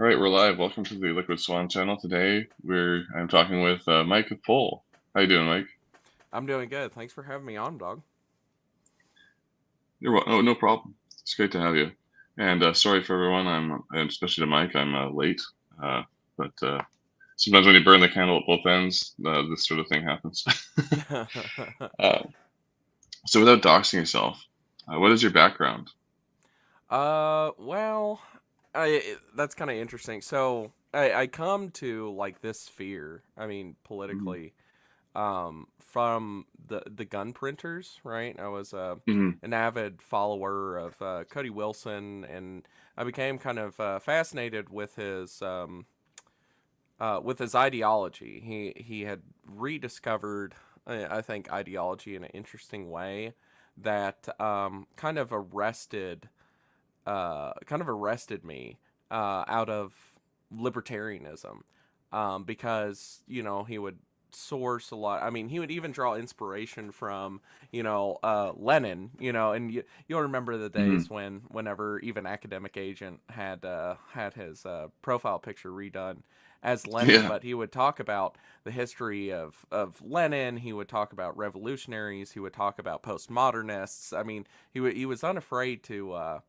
All right, we're live. Welcome to the Liquid Swan channel. Today, I'm talking with Mike of Pol. How you doing, Mike? I'm doing good. Thanks for having me on, dog. No problem. It's great to have you. And sorry for everyone. and especially to Mike. I'm late. Uh, but sometimes when you burn the candle at both ends, this sort of thing happens. uh, so, without doxing yourself, what is your background? well, that's kind of interesting. So I come to like this sphere. I mean, politically, from the gun printers, right? I was Mm-hmm. an avid follower of Cody Wilson, and I became kind of fascinated with his ideology. He had rediscovered, I think, ideology in an interesting way that kind of arrested me out of libertarianism, because he would source a lot. I mean, he would even draw inspiration from Lenin. And you'll remember the Mm-hmm. days whenever even Academic Agent had his profile picture redone as Lenin, Yeah. but he would talk about the history of Lenin. He would talk about revolutionaries. He would talk about postmodernists. I mean, he was unafraid to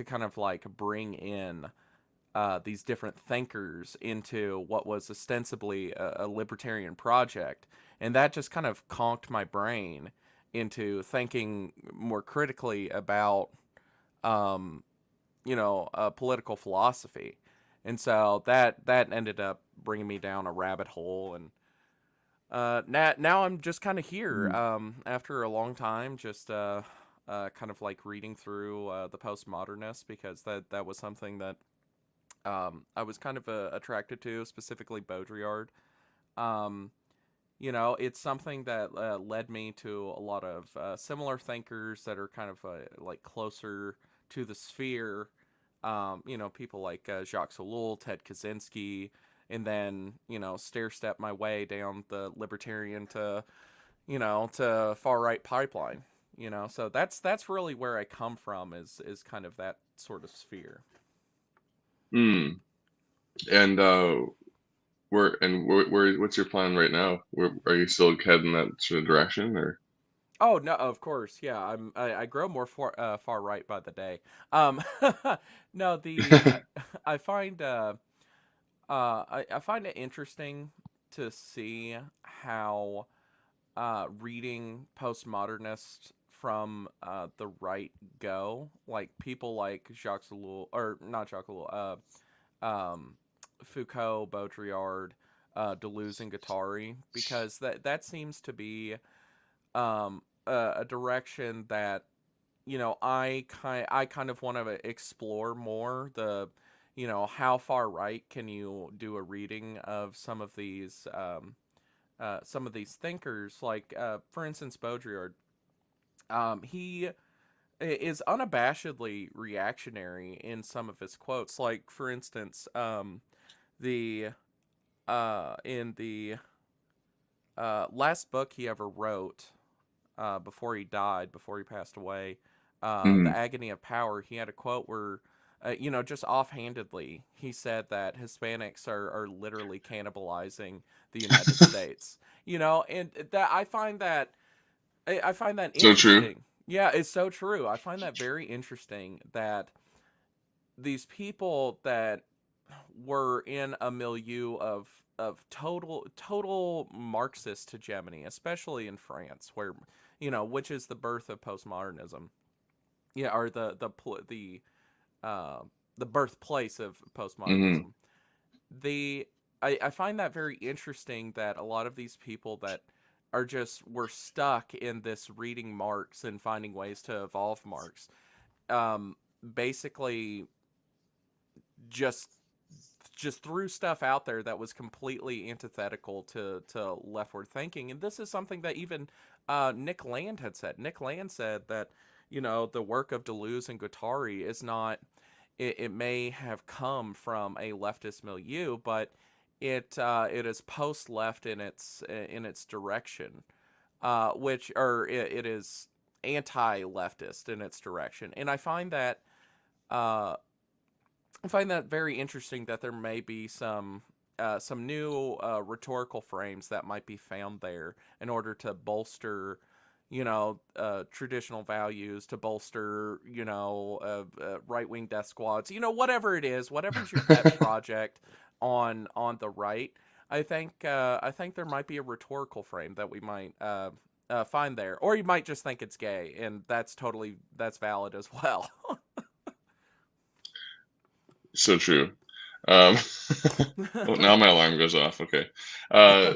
kind of like bring in these different thinkers into what was ostensibly a libertarian project. And that just kind of conked my brain into thinking more critically about, um, political philosophy. And so that ended up bringing me down a rabbit hole. And now I'm just kind of here after a long time, just kind of like reading through the postmodernists, because that was something that I was kind of attracted to, specifically Baudrillard. Um, it's something that led me to a lot of similar thinkers that are kind of like closer to the sphere. People like Jacques Ellul, Ted Kaczynski, and then stair step my way down the libertarian to far right pipeline. So that's really where I come from, is kind of that sort of sphere. Mm. And what's your plan right now? Where are you still heading that sort of direction, or? Oh no, of course, yeah. I grow more far right by the day. No, I find I find it interesting to see how reading postmodernists from the right go, like people like Jacques Ellul, or not Jacques Ellul, Foucault, Baudrillard, Deleuze, and Guattari, because that seems to be a direction that I kind of want to explore more. How far right can you do a reading of some of these thinkers, like for instance Baudrillard. He is unabashedly reactionary in some of his quotes, like for instance the in the last book he ever wrote, before he died, before he passed away, The Mhm. Agony of Power, he had a quote where, just offhandedly, he said that Hispanics are literally cannibalizing the United States. And that I find that So true. interesting. Yeah, it's so true. I find that very interesting that these people that were in a milieu of total Marxist hegemony, especially in France, where which is the birth of postmodernism. Yeah, or uh, the birthplace of Hmm. postmodernism. The I find that very interesting that a lot of these people that were stuck in this reading Marx and finding ways to evolve Marx, um, basically just just threw stuff out there that was completely antithetical to leftward thinking. And this is something that even Nick Land had said. Nick Land said that the work of Deleuze and Guattari is not. It may have come from a leftist milieu, but it is post left in its direction, which or it is anti leftist in its direction. And I find that uh, I find that very interesting that there may be some new rhetorical frames that might be found there in order to bolster, traditional values, to bolster, right wing death squads, whatever it is, whatever's your pet project on the right. I think there might be a rhetorical frame that we might find there, or you might just think it's gay, and that's valid as well. So true. Um, oh, now my alarm goes off. Okay. Uh,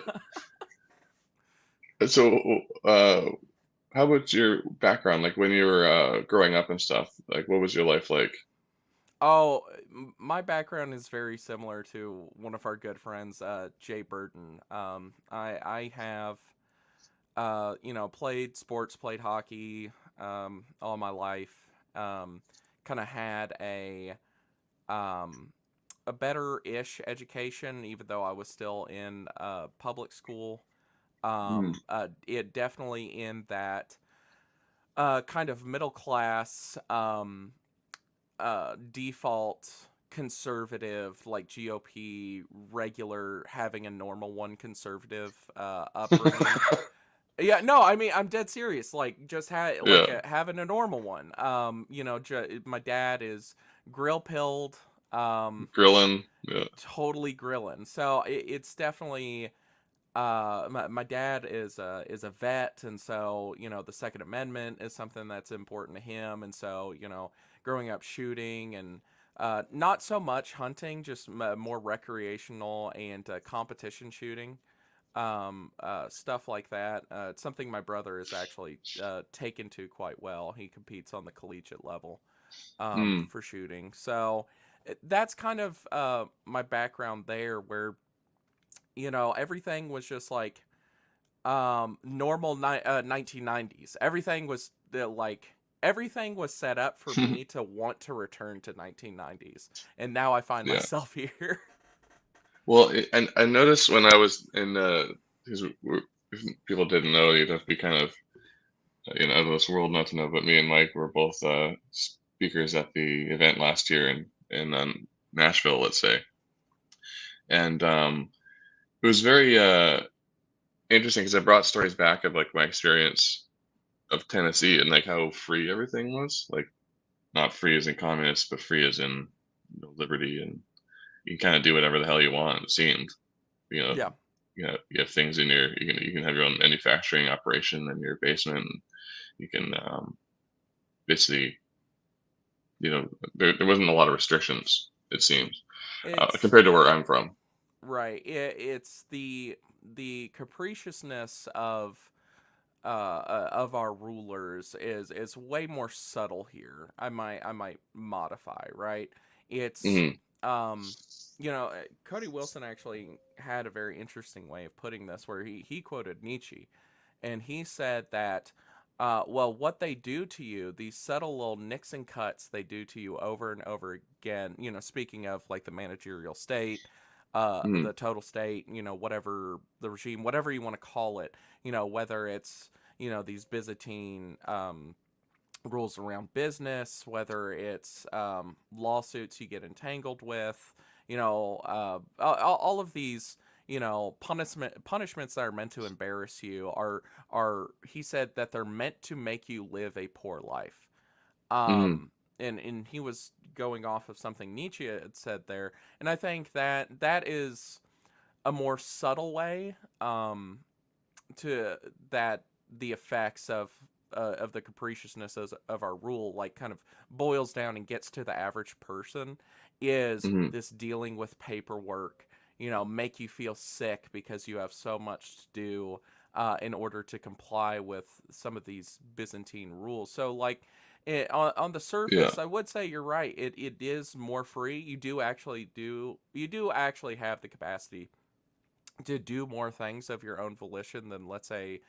so, how about your background? Like when you were growing up and stuff, like what was your life like? Oh, my background is very similar to one of our good friends, Jay Burton. I have, played sports, played hockey, all my life. Kind of had um, a better-ish education, even though I was still in public school. Hmm. It definitely in that kind of middle class. Default conservative, like GOP, regular, having a normal one conservative upbringing. Yeah, no, I mean I'm dead serious. Like just Yeah, having a normal one. My dad is grill pilled. grilling. Yeah. Totally grilling. So it's definitely my dad is a vet, and so the Second Amendment is something that's important to him, and so growing up shooting and not so much hunting, just more recreational and competition shooting, stuff like that. It's something my brother is actually taken to quite well. He competes on the collegiate level Hmm. for shooting, so that's kind of my background there, where everything was just like normal 1990s. Everything was set up for me to want to return to 1990s, and now I find Yeah. myself here. Well, and I noticed when I was in, because if people didn't know, you'd have to be kind of, out of this world not to know. But me and Mike were both speakers at the event last year in Nashville, let's say, and it was very interesting because I brought stories back of like my experience of Tennessee and like how free everything was. Like not free as in communist, but free as in liberty, and you can kind of do whatever the hell you want. It seemed, you know, Yeah, you have things in your you can have your own manufacturing operation in your basement. And you can basically, there wasn't a lot of restrictions. It seems it's compared to where I'm from. right. It's the capriciousness of our rulers is way more subtle here. I might modify, right? It's Hmm. um Cody Wilson actually had a very interesting way of putting this, where he quoted Nietzsche, and he said that well, what they do to you, these subtle little nicks and cuts they do to you over and over again, speaking of like the managerial state, Hmm. the total state, whatever the regime, whatever you want to call it, whether it's these Byzantine rules around business, whether it's lawsuits you get entangled with, all of these, punishments that are meant to embarrass you are he said that they're meant to make you live a poor life. Hmm. And he was going off of something Nietzsche had said there, and I think that is a more subtle way to that the effects of the capriciousness of our rule, like, kind of boils down and gets to the average person, is Hmm. this dealing with paperwork, make you feel sick because you have so much to do in order to comply with some of these Byzantine rules. So, like, on the Yeah. surface, I would say you're right. It is more free. You do actually have the capacity to do more things of your own volition than, let's say,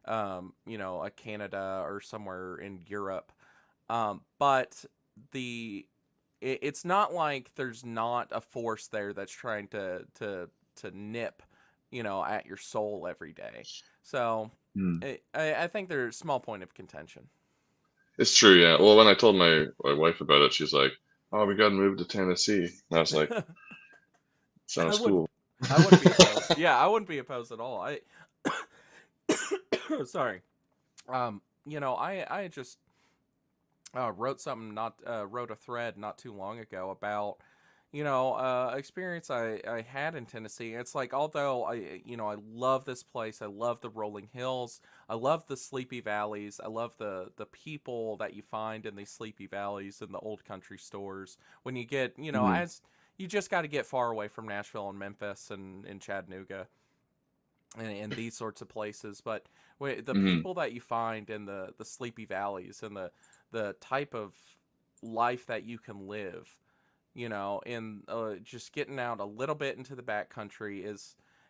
a Canada or somewhere in Europe. But the it's not like there's not a force there that's trying to nip, at your soul every day. So Hmm. I think there's a small point of contention. It's true. Yeah. Well, when I told my wife about it, she's like, oh, we got to move to Tennessee. And I was like, I sounds wouldn't cool. I wouldn't be opposed. Yeah, I wouldn't be opposed at all. I sorry. I just wrote a thread not too long ago about experience I had in Tennessee. It's like, although I love this place, I love the rolling hills, I love the sleepy valleys, I love the people that you find in these sleepy valleys and the old country stores. When you get, Hmm. as you just got to get far away from Nashville and Memphis and Chattanooga and these sorts of places. But the Hmm. people that you find in the sleepy valleys and the type of life that you can live, in just getting out a little bit into the backcountry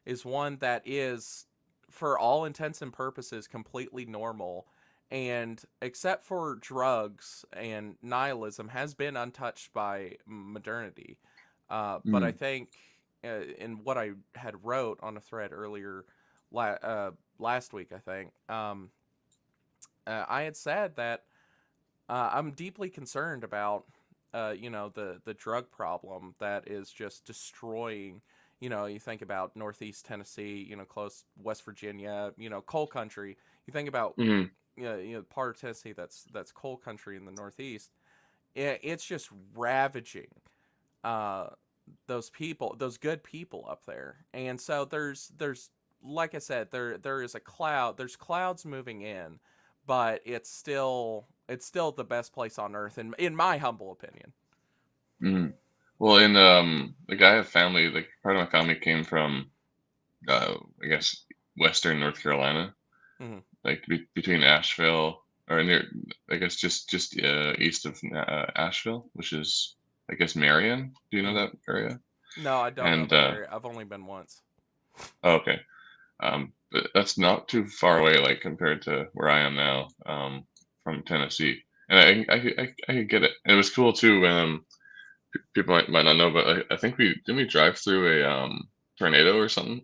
is one that is, for all intents and purposes, completely normal, and except for drugs and nihilism, has been untouched by modernity. But I Hmm. think, in what I had wrote on a thread earlier last week, I think, I had said that I'm deeply concerned about, the drug problem that is just destroying. You think about Northeast Tennessee, close West Virginia, coal country. You think about, Hmm. part of Tennessee that's coal country in the Northeast. It's just ravaging uh, those people, those good people up there. And so there's like I said, there is a cloud. There's clouds moving in, but it's still the best place on earth, in my humble opinion. Hmm. Well, in like I have family. Like part of my family came from, I guess, Western North Carolina, Hmm. like between Asheville or near, I guess just east of Asheville, which is, I guess, Marion. Do you know Hmm. that area? No, I don't know And that area. I've only been once. oh, okay, but that's not too far away, like compared to where I am now, from Tennessee. And I could get it. And it was cool too. People might not know, but I think we didn't we drive through a tornado or something.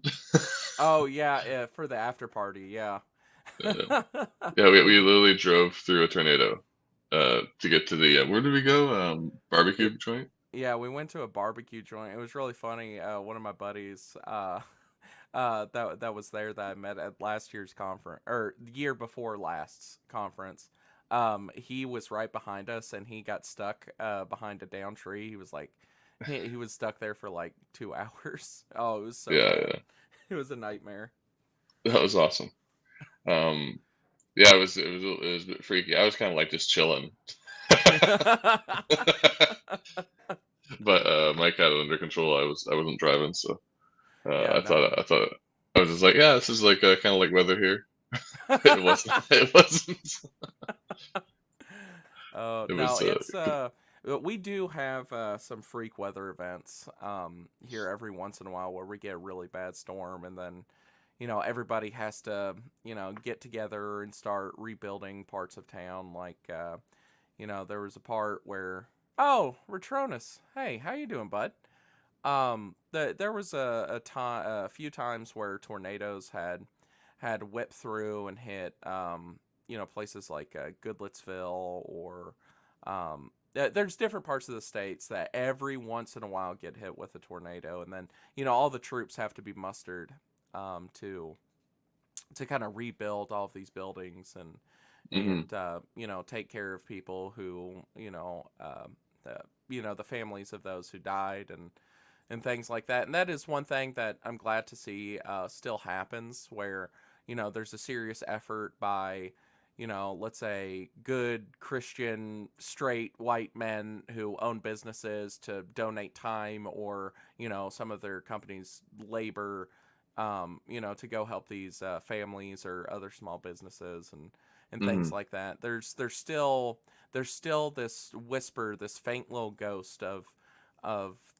Oh yeah, for the after party, yeah. uh, yeah, we we we d- literally drove through a tornado to get to the where did we go? Barbecue it, joint. yeah, we went to a barbecue joint. It was really funny. One of my buddies, that was there, that I met at last year's conference, or the year before last's conference. He was right behind us, and he got stuck behind a down tree. He was like, he was stuck there for like 2 hours. Oh, it was so Yeah, bad. yeah, It was a nightmare. that was awesome. Um, yeah, it was a bit freaky. I was kind of like just chilling, but Mike had it under control. I wasn't driving, so Yeah, no. I thought I was just like, yeah, this is like kind of like weather here. It wasn't. It wasn't. It No, was. we do have some freak weather events here every once in a while, where we get a really bad storm, and then everybody has to get together and start rebuilding parts of town. Like, there was a part where, oh, Retronus, hey, how you doing, bud? There was a few times where tornadoes had whipped through and hit, places like Goodlettsville, or there's different parts of the states that every once in a while get hit with a tornado, and then all the troops have to be mustered, to kind of rebuild all of these buildings, Hmm. take care of people who, the the families of those who died, and things like that. And that is one thing that I'm glad to see still happens, where there's a serious effort by, let's say, good Christian straight white men who own businesses, to donate time, or some of their company's labor, to go help these families or other small businesses, and things Hmm. like that. There's still this whisper, this faint little ghost of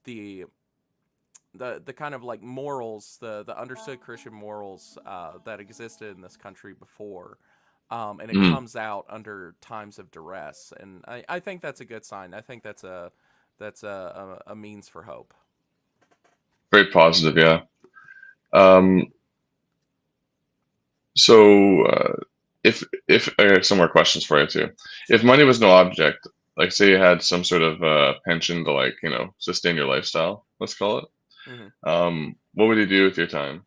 the the kind of like morals, the understood Christian morals that existed in this country before, and it Hmm. comes out under times of duress, and I think that's a good sign. I think that's a means for hope. Very positive. Yeah. Um, so if I have some more questions for you too. If Sure. money was no object, like say you had some sort of pension to like sustain your lifestyle, let's call it. Hmm. What would you do with your time?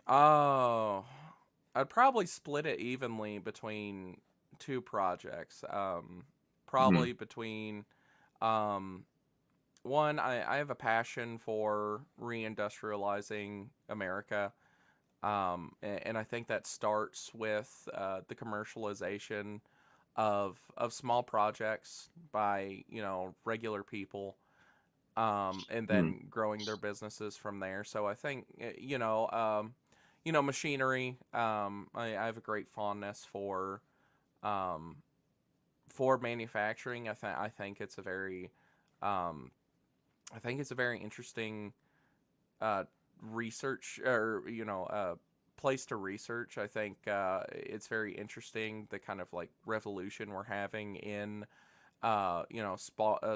Oh, I'd probably split it evenly between two projects. Hmm. Probably between um, one, I have a passion for reindustrializing America. And I think that starts with the commercialization of small projects by regular people, and Hmm. then growing their businesses from there. So I think machinery. I have a great fondness um, for manufacturing. I think it's a very um, I think it's a very interesting uh, research, or place to research. I think it's very interesting, the kind of like revolution we're having in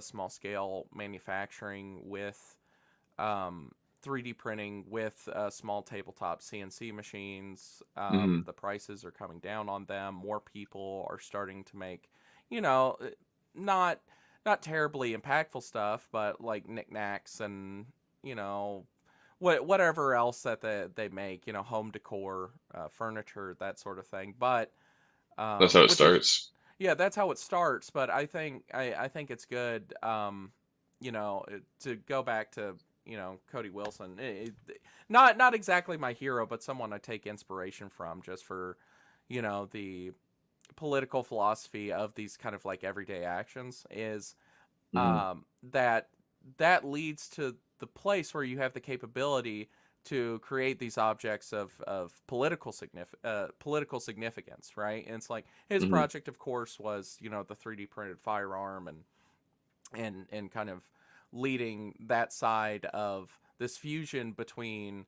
small scale manufacturing with um, 3D printing with small tabletop CNC machines. Hmm. The prices are coming down on them. More people are starting to make, you know, not not terribly impactful stuff, but like knickknacks and you know whatever else that they make. Home decor, furniture, that sort of thing. But That's how it which is starts. yeah, that's how it starts. But I think it's good. To go back to Cody Wilson, not exactly my hero, but someone I take inspiration from just for the political philosophy of these kind of like everyday actions is Hmm. that that leads to the place where you have the capability to create these objects of political significance, right? And it's like his Hmm. project, of course, was the 3D printed firearm, and kind of leading that side of this fusion between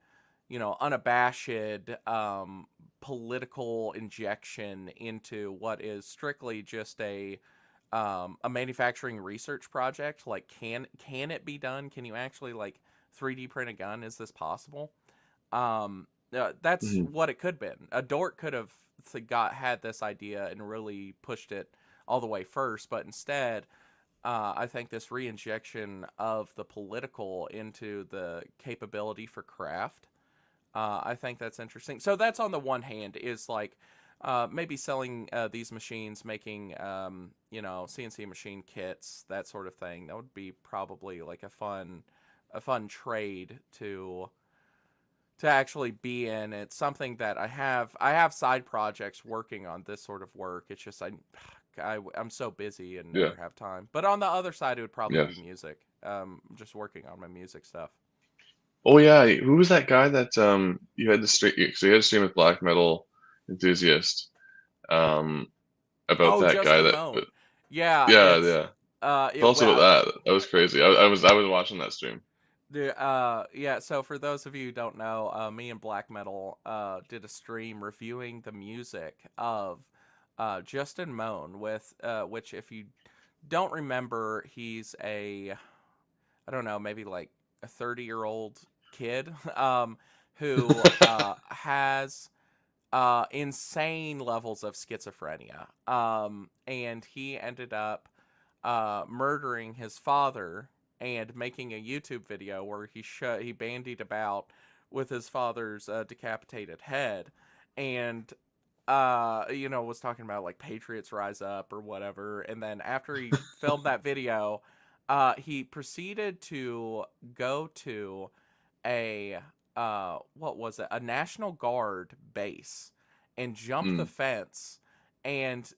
unabashed political injection into what is strictly just a manufacturing research project. Like, can it be done? Can you actually like 3D print a gun? Is this possible? That's Hmm. what it could have been. A dork could have had this idea and really pushed it all the way first, but instead, I think this reinjection of the political into the capability for craft, I think that's interesting. So that's on the one hand is like maybe selling these machines, making CNC machine kits, that sort of thing. That would be probably like a fun trade to actually be in. It's something that I have side projects working on this sort of work. It's just I'm so busy and Yeah. never have time. But on the other side, it would probably be Yes. music. Just working on my music stuff. Oh yeah, who was that guy that you had to stream? So you had to stream with Black Metal Enthusiast um about Oh, that guy Justin that. Moan. Yeah, Yeah, it's yeah. Tell it us about well that. That was crazy. I was watching that stream. yeah, so for those of you who don't know, me and Black Metal did a stream reviewing the music of Justin Moan, with which, if you don't remember, he's I don't know, maybe like a 30-year-old kid who has insane levels of schizophrenia. And he ended up murdering his father and making a YouTube video where he bandied about with his father's decapitated head, and was talking about like Patriots Rise Up or whatever. And then after he filmed that video, he proceeded to go to a what was it? A National Guard base, and jump the Mm, fence, and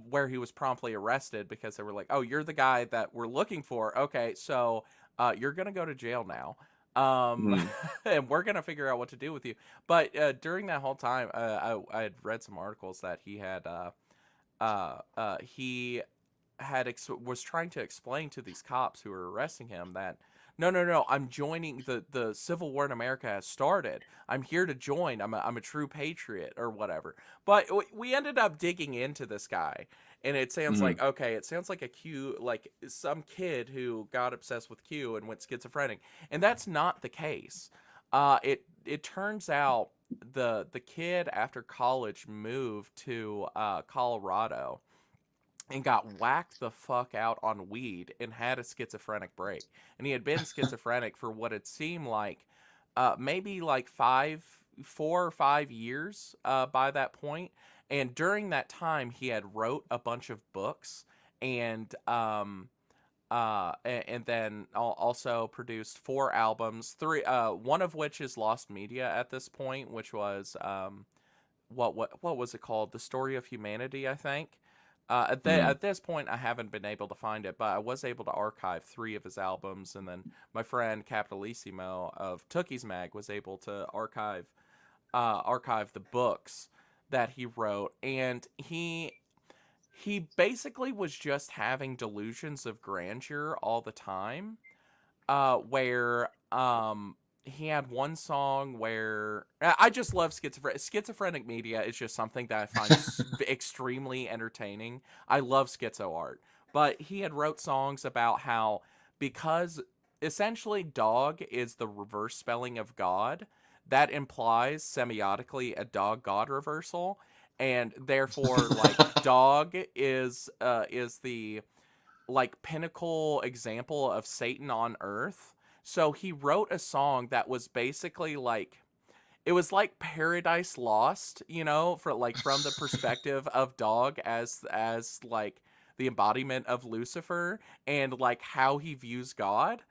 where he was promptly arrested because they were like, "Oh, you're the guy that we're looking for. Okay, so you're gonna go to jail now." mm, And we're gonna figure out what to do with you. But during that whole time, I had read some articles that he was trying to explain to these cops who were arresting him that no, no, no, I'm joining the civil war in America has started. I'm here to join. I'm a true patriot or whatever. But we ended up digging into this guy, and it sounds mm, like, okay, it sounds like a Q, like some kid who got obsessed with Q and went schizophrenic, and that's not the case. It turns out the kid after college moved to Colorado, and got whacked the fuck out on weed and had a schizophrenic break. And he had been schizophrenic for what it seemed like maybe like 4 or 5 years by that point. And during that time, he had wrote a bunch of books and and then also produced 4 albums, three one of which is lost media at this point, which was what was it called? The Story of Humanity, I think. Mm. At this point, I haven't been able to find it, but I was able to archive 3 of his albums, and then my friend Capitalissimo of Tookie's Mag was able to archive the books that he wrote, and he basically was just having delusions of grandeur all the time. Where he had one song where I just love schizophrenic media is just something that I find extremely entertaining. I love schizo art, but he had wrote songs about how, because essentially dog is the reverse spelling of God, that implies semiotically a dog god reversal, and therefore like dog is the like pinnacle example of Satan on earth. So he wrote a song that was basically like, it was like Paradise Lost, you know, for like from the perspective of dog as like the embodiment of Lucifer and like how he views God.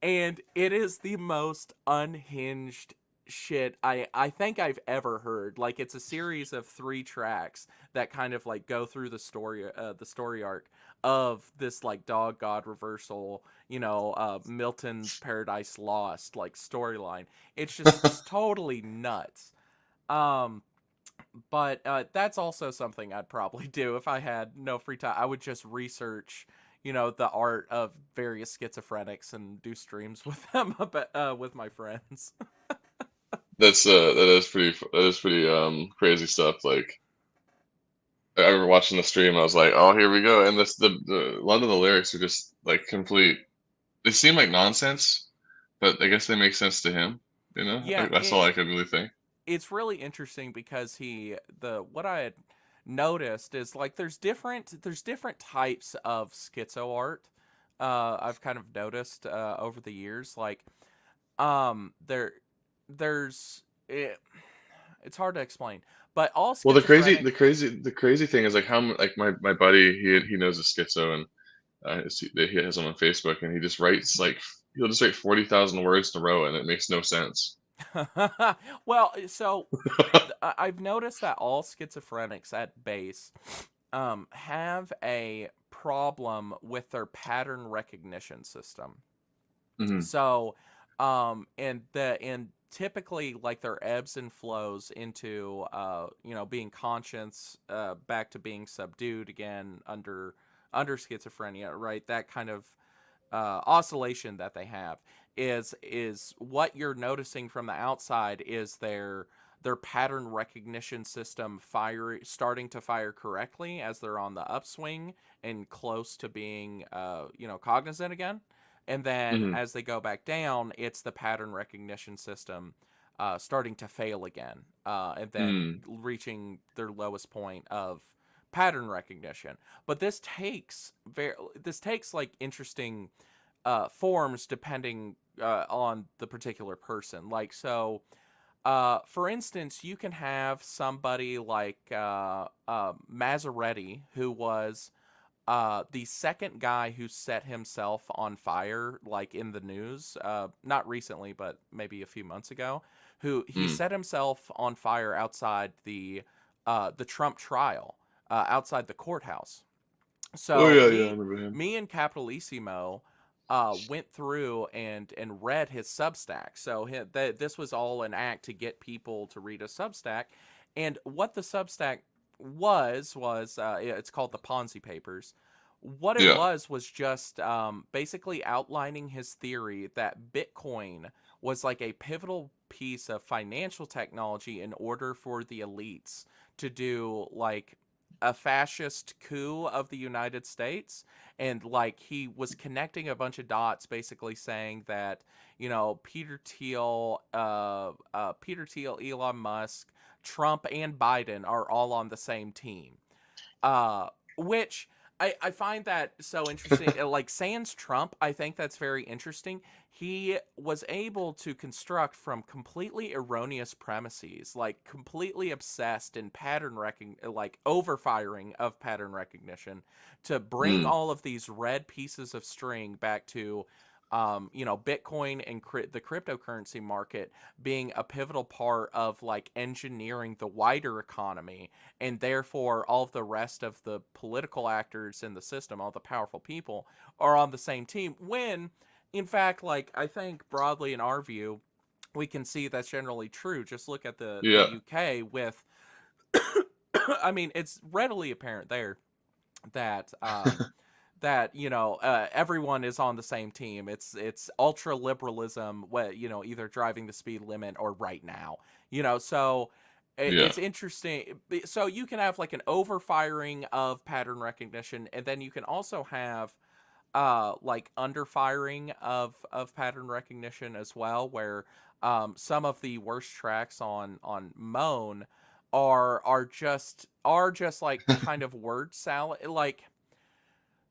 And it is the most unhinged shit I think I've ever heard. Like, it's a series of 3 tracks that kind of like go through the story arc of this like dog god reversal, you know, Milton's Paradise Lost like storyline. It's totally nuts. Um but that's also something I'd probably do if I had no free time. I would just research, you know, the art of various schizophrenics and do streams with them, with my friends. That is pretty crazy stuff. Like I remember watching the stream, I was like, oh, here we go. And a lot of the lyrics are just like complete. They seem like nonsense, but I guess they make sense to him. You know, Yeah, that's all I could really think. it's really interesting because what I had noticed is like there's different types of schizo art. I've kind of noticed over the years, like there there's it's hard to explain, but all Well, schizophrenic. the crazy thing is like like my buddy, he knows a schizo, and he has him on Facebook, and he just writes like he'll just write 40,000 words in a row, and it makes no sense. Well, so I've noticed that all schizophrenics at base have a problem with their pattern recognition system. Hmm. So, and typically like their ebbs and flows into you know, being conscious, back to being subdued again under schizophrenia, right? That kind of oscillation that they have is what you're noticing from the outside is their pattern recognition system starting to fire correctly as they're on the upswing and close to being you know, cognizant again. And then Hmm. as they go back down, it's the pattern recognition system starting to fail again, and then Mm. reaching their lowest point of pattern recognition. But this takes like interesting forms depending on the particular person. Like, so for instance, you can have somebody like Maseretti, who was the second guy who set himself on fire, like in the news, not recently, but maybe a few months ago, who he Mm. set himself on fire outside the Trump trial, outside the courthouse. Oh So yeah, yeah, I remember him. me and Capitalissimo went through and read his Substack. So this was all an act to get people to read a Substack, and what the Substack was it's called the Ponzi Papers. What it Yeah. was just basically outlining his theory that Bitcoin was like a pivotal piece of financial technology in order for the elites to do like a fascist coup of the United States. And like he was connecting a bunch of dots, basically saying that, you know, Peter Thiel, Elon Musk, Trump, and Biden are all on the same team. Which I find that so interesting. Like sans Trump, I think that's very interesting. He was able to construct from completely erroneous premises, like completely obsessed in pattern like overfiring of pattern recognition, to bring Mm, all of these red pieces of string back to, Bitcoin and the cryptocurrency market being a pivotal part of like engineering the wider economy, and therefore all of the rest of the political actors in the system, all the powerful people, are on the same team, when in fact, like, I think broadly in our view, we can see that's generally true. Just look at the yeah. UK with I mean, it's readily apparent there that everyone is on the same team. It's ultra liberalism, either driving the speed limit or right now. So Yeah. it's interesting. So you can have like an overfiring of pattern recognition, and then you can also have like underfiring of pattern recognition as well, where some of the worst tracks on Moan are just like kind of word salad. Like,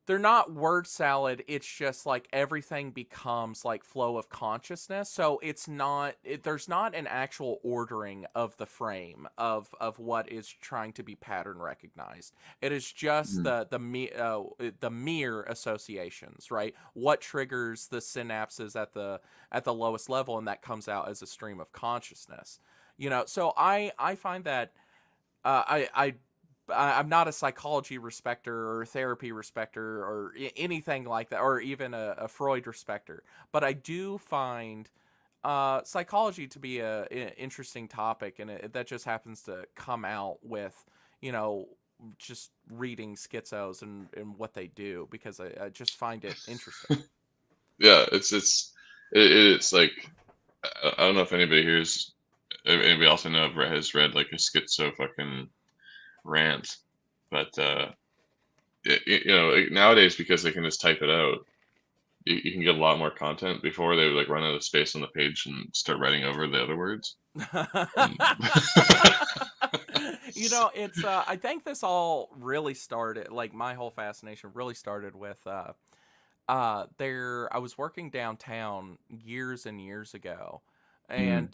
they're not word salad. It's just like everything becomes like flow of consciousness. So it's not there's not an actual ordering of the frame of what is trying to be pattern recognized. It is just Mm, the mere associations, right? What triggers the synapses at the lowest level, and that comes out as a stream of consciousness. So I find that I'm not a psychology respecter or therapy respecter or anything like that, or even a Freud respecter. But I do find psychology to be a interesting topic, and that just happens to come out with, you know, just reading schizos and what they do, because I just find it interesting. yeah. It's like I don't know if anybody here's anybody else I know has read like a schizo fucking rant, but like, nowadays because they can just type it out, you can get a lot more content. Before they would like run out of space on the page and start writing over the other words. And It's I think this all really started, like, my whole fascination really started with there I was working downtown years and years ago, mm, and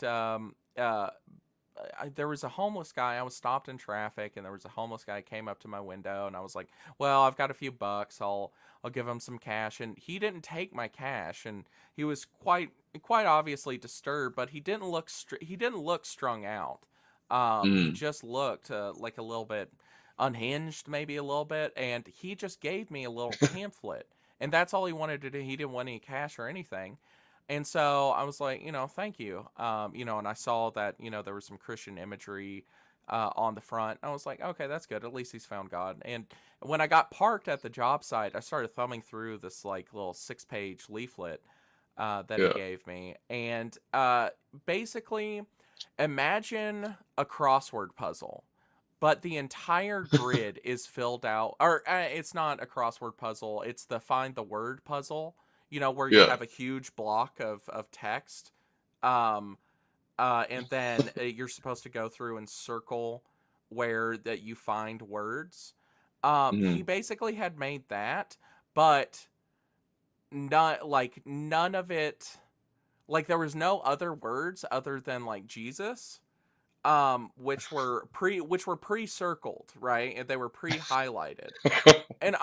there was a homeless guy. I was stopped in traffic, and there was a homeless guy came up to my window, and I was like, "Well, I've got a few bucks. I'll give him some cash." And he didn't take my cash, and he was quite obviously disturbed, but he didn't look strung out. He mm. just looked like a little bit unhinged, maybe a little bit, and he just gave me a little pamphlet, and that's all he wanted to do. He didn't want any cash or anything. And so I was like, thank you. And I saw that, there was some Christian imagery on the front. I was like, okay, that's good. At least he's found God. And when I got parked at the job site, I started thumbing through this like little 6-page leaflet that he Yeah. gave me. And basically, imagine a crossword puzzle, but the entire grid is filled out, or it's not a crossword puzzle, it's the find the word puzzle, where you Yeah. have a huge block of text, um and then you're supposed to go through and circle where that you find words. He Mm. basically had made that, but not like none of it, like there was no other words other than like Jesus, which were pre-circled, right? And they were pre-highlighted. And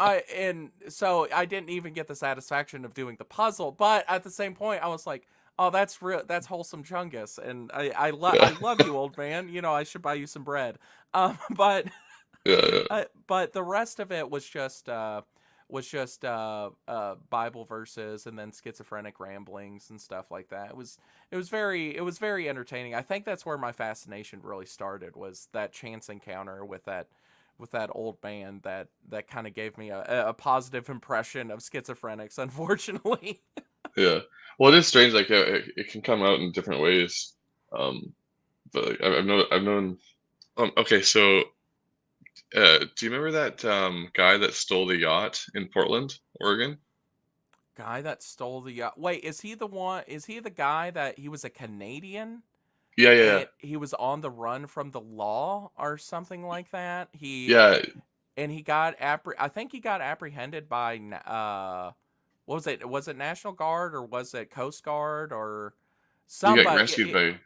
so I didn't even get the satisfaction of doing the puzzle, but at the same point I was like, "Oh, that's real. That's wholesome Chungus." And I Yeah. love you, old man. I should buy you some bread. But Yeah. Yeah. but the rest of it was just Bible verses and then schizophrenic ramblings and stuff like that. It was very entertaining. I think that's where my fascination really started, was that chance encounter with that old man that kind of gave me a positive impression of schizophrenics, unfortunately. Yeah. Well, it is strange. Like it can come out in different ways. Um, but like, I've known. Okay, so do you remember that guy that stole the yacht in Portland, Oregon? Guy that stole the yacht. Wait, is he the one? Is he the guy that he was a Canadian Yeah. Yeah. and he was on the run from the law or something like that? He Yeah. and he got I think he got apprehended by what was it? Was it National Guard or was it Coast Guard or He got somebody?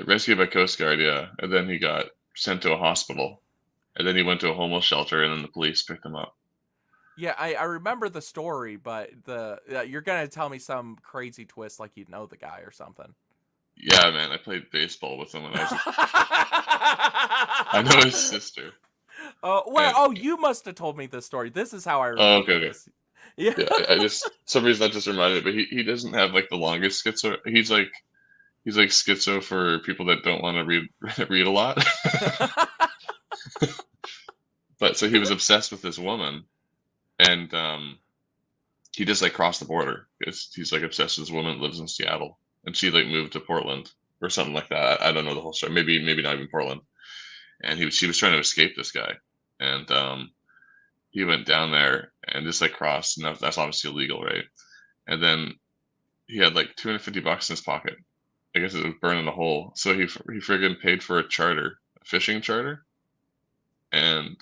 rescued by Coast Guard, yeah, and then he got sent to a hospital, and then he went to a homeless shelter, and then the police picked him up. Yeah, I remember the story, but the you're gonna tell me some crazy twist like you know the guy or something. Yeah, man, I played baseball with him when I was. I know his sister, Oh well, and oh you must have told me this story. This is how I oh, remember okay, okay, this. Yeah. yeah. I just some reason that just reminded me, but he doesn't have like the longest schizo. He's like schizo for people that don't want to read read a lot. But so he was obsessed with this woman, and he just like crossed the border because he's like obsessed with this woman that lives in Seattle, and she like moved to Portland or something like that. I don't know the whole story. Maybe not even Portland. And she was trying to escape this guy, and he went down there and just like crossed. And that's obviously illegal, right? And then he had like $250 in his pocket. I guess it was burning a hole. So he friggin' paid for a charter, a fishing charter, and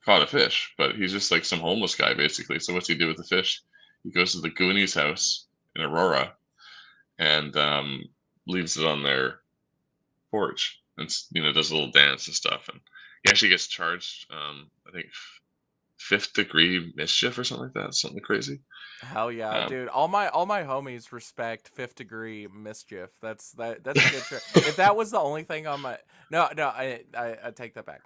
caught a fish. But he's just like some homeless guy basically. So what's he do with the fish? He goes to the Goonies house in Aurora and leaves it on their porch, and does a little dance and stuff. And he actually gets charged, I think, fifth degree mischief or something like that. Something crazy. Hell yeah, Um, dude! All my homies respect Fifth Degree Mischief. That's a good show. If that was the only thing on my no, I take that back.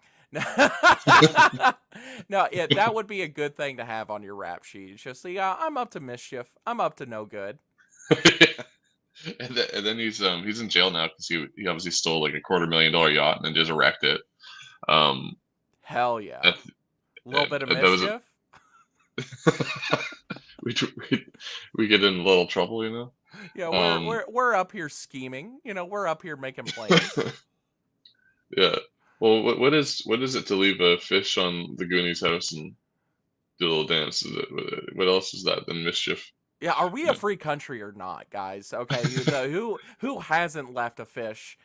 No, yeah, that would be a good thing to have on your rap sheet. It's just yeah, I'm up to mischief. I'm up to no good. and then he's in jail now because he obviously stole like $250,000 yacht and then just wrecked it. Um, Hell yeah, that, a little bit of that was mischief. we, we we get in a little trouble, Yeah, Um, we're up here scheming. We're up here making plans. yeah. Well, what is it to leave a fish on the Goonies house and do a little dance? What else is that than mischief? Yeah, are we a Yeah. free country or not, guys? Okay, who hasn't left a fish,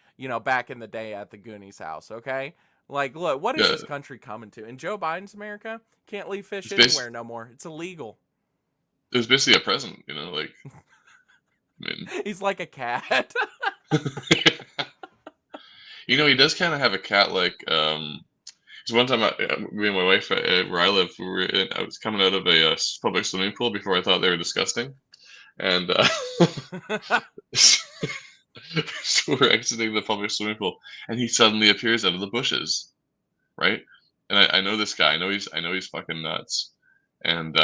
back in the day at the Goonies house? Okay, like, look, what is Yeah. this country coming to? In Joe Biden's America, can't leave fish It's bas- anywhere no more. It's illegal. it was basically a present, like I mean, He's like a cat. he does kind of have a cat like. 'Cause one time, me and my wife, where I live, I was coming out of a public swimming pool before I thought they were disgusting, and so we're exiting the public swimming pool, and he suddenly appears out of the bushes, right? And I know this guy. I know he's fucking nuts, and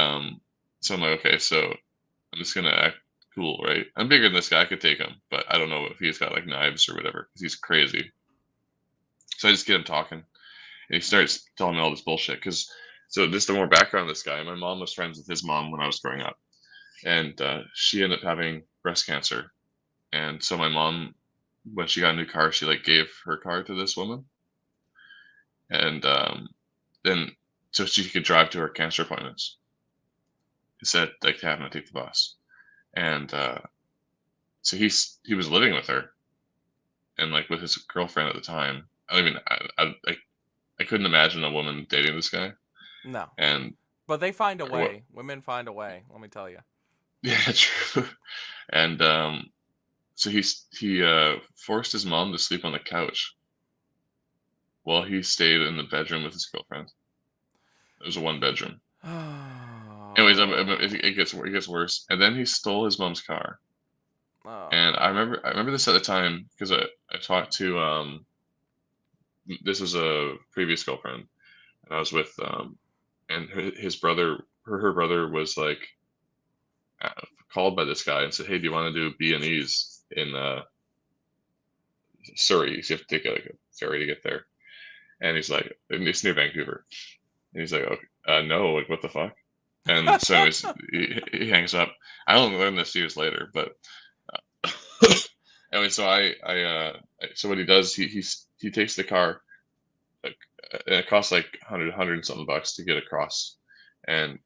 so I'm like, okay, so I'm just gonna act cool, right? I'm bigger than this guy. I could take him, but I don't know if he's got like knives or whatever because he's crazy. So I just get him talking, and he starts telling me all this bullshit. So just the more background on this guy, my mom was friends with his mom when I was growing up, and she ended up having breast cancer. And so my mom, when she got a new car, she like gave her car to this woman, and then so she could drive to her cancer appointments instead like having to take the bus. And so he was living with her and like with his girlfriend at the time. I mean, I couldn't imagine a woman dating this guy. No, And but they find a or what? way. Women find a way. Let me tell you. Yeah, true. And so he forced his mom to sleep on the couch while he stayed in the bedroom with his girlfriend. It was a one bedroom. Anyways, it gets worse. And then he stole his mom's car. And Oh. I remember this at the time because I talked to this was a previous girlfriend, and I was with and his brother, her brother was like uh, called by this guy and said, "Hey, do you want to do B&Es in Surrey? So you have to take like a ferry to get there." And he's like, and it's near Vancouver. And he's like, "Okay, no, like what the fuck?" And so he hangs up. I only learned this years later, but anyway, so so what he does, he takes the car. Like, and it costs like 100 and something bucks to get across, and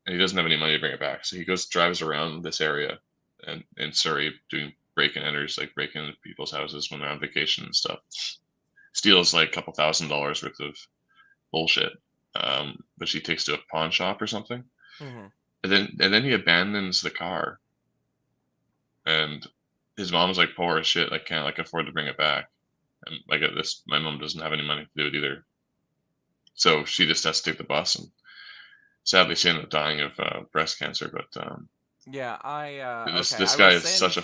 he doesn't have any money to bring it back. So he goes drives around this area and in Surrey doing break and enters, like breaking into people's houses when they're on vacation and stuff. Steals like a couple $1,000s worth of bullshit. that she takes to a pawn shop or something, Hmm. and then he abandons the car, and his mom's like poor as shit, like can't like afford to bring it back, and like at this, my mom doesn't have any money to do it either, so she just has to take the bus, and sadly she ended up dying of breast cancer. But Yeah, this okay. this guy is such a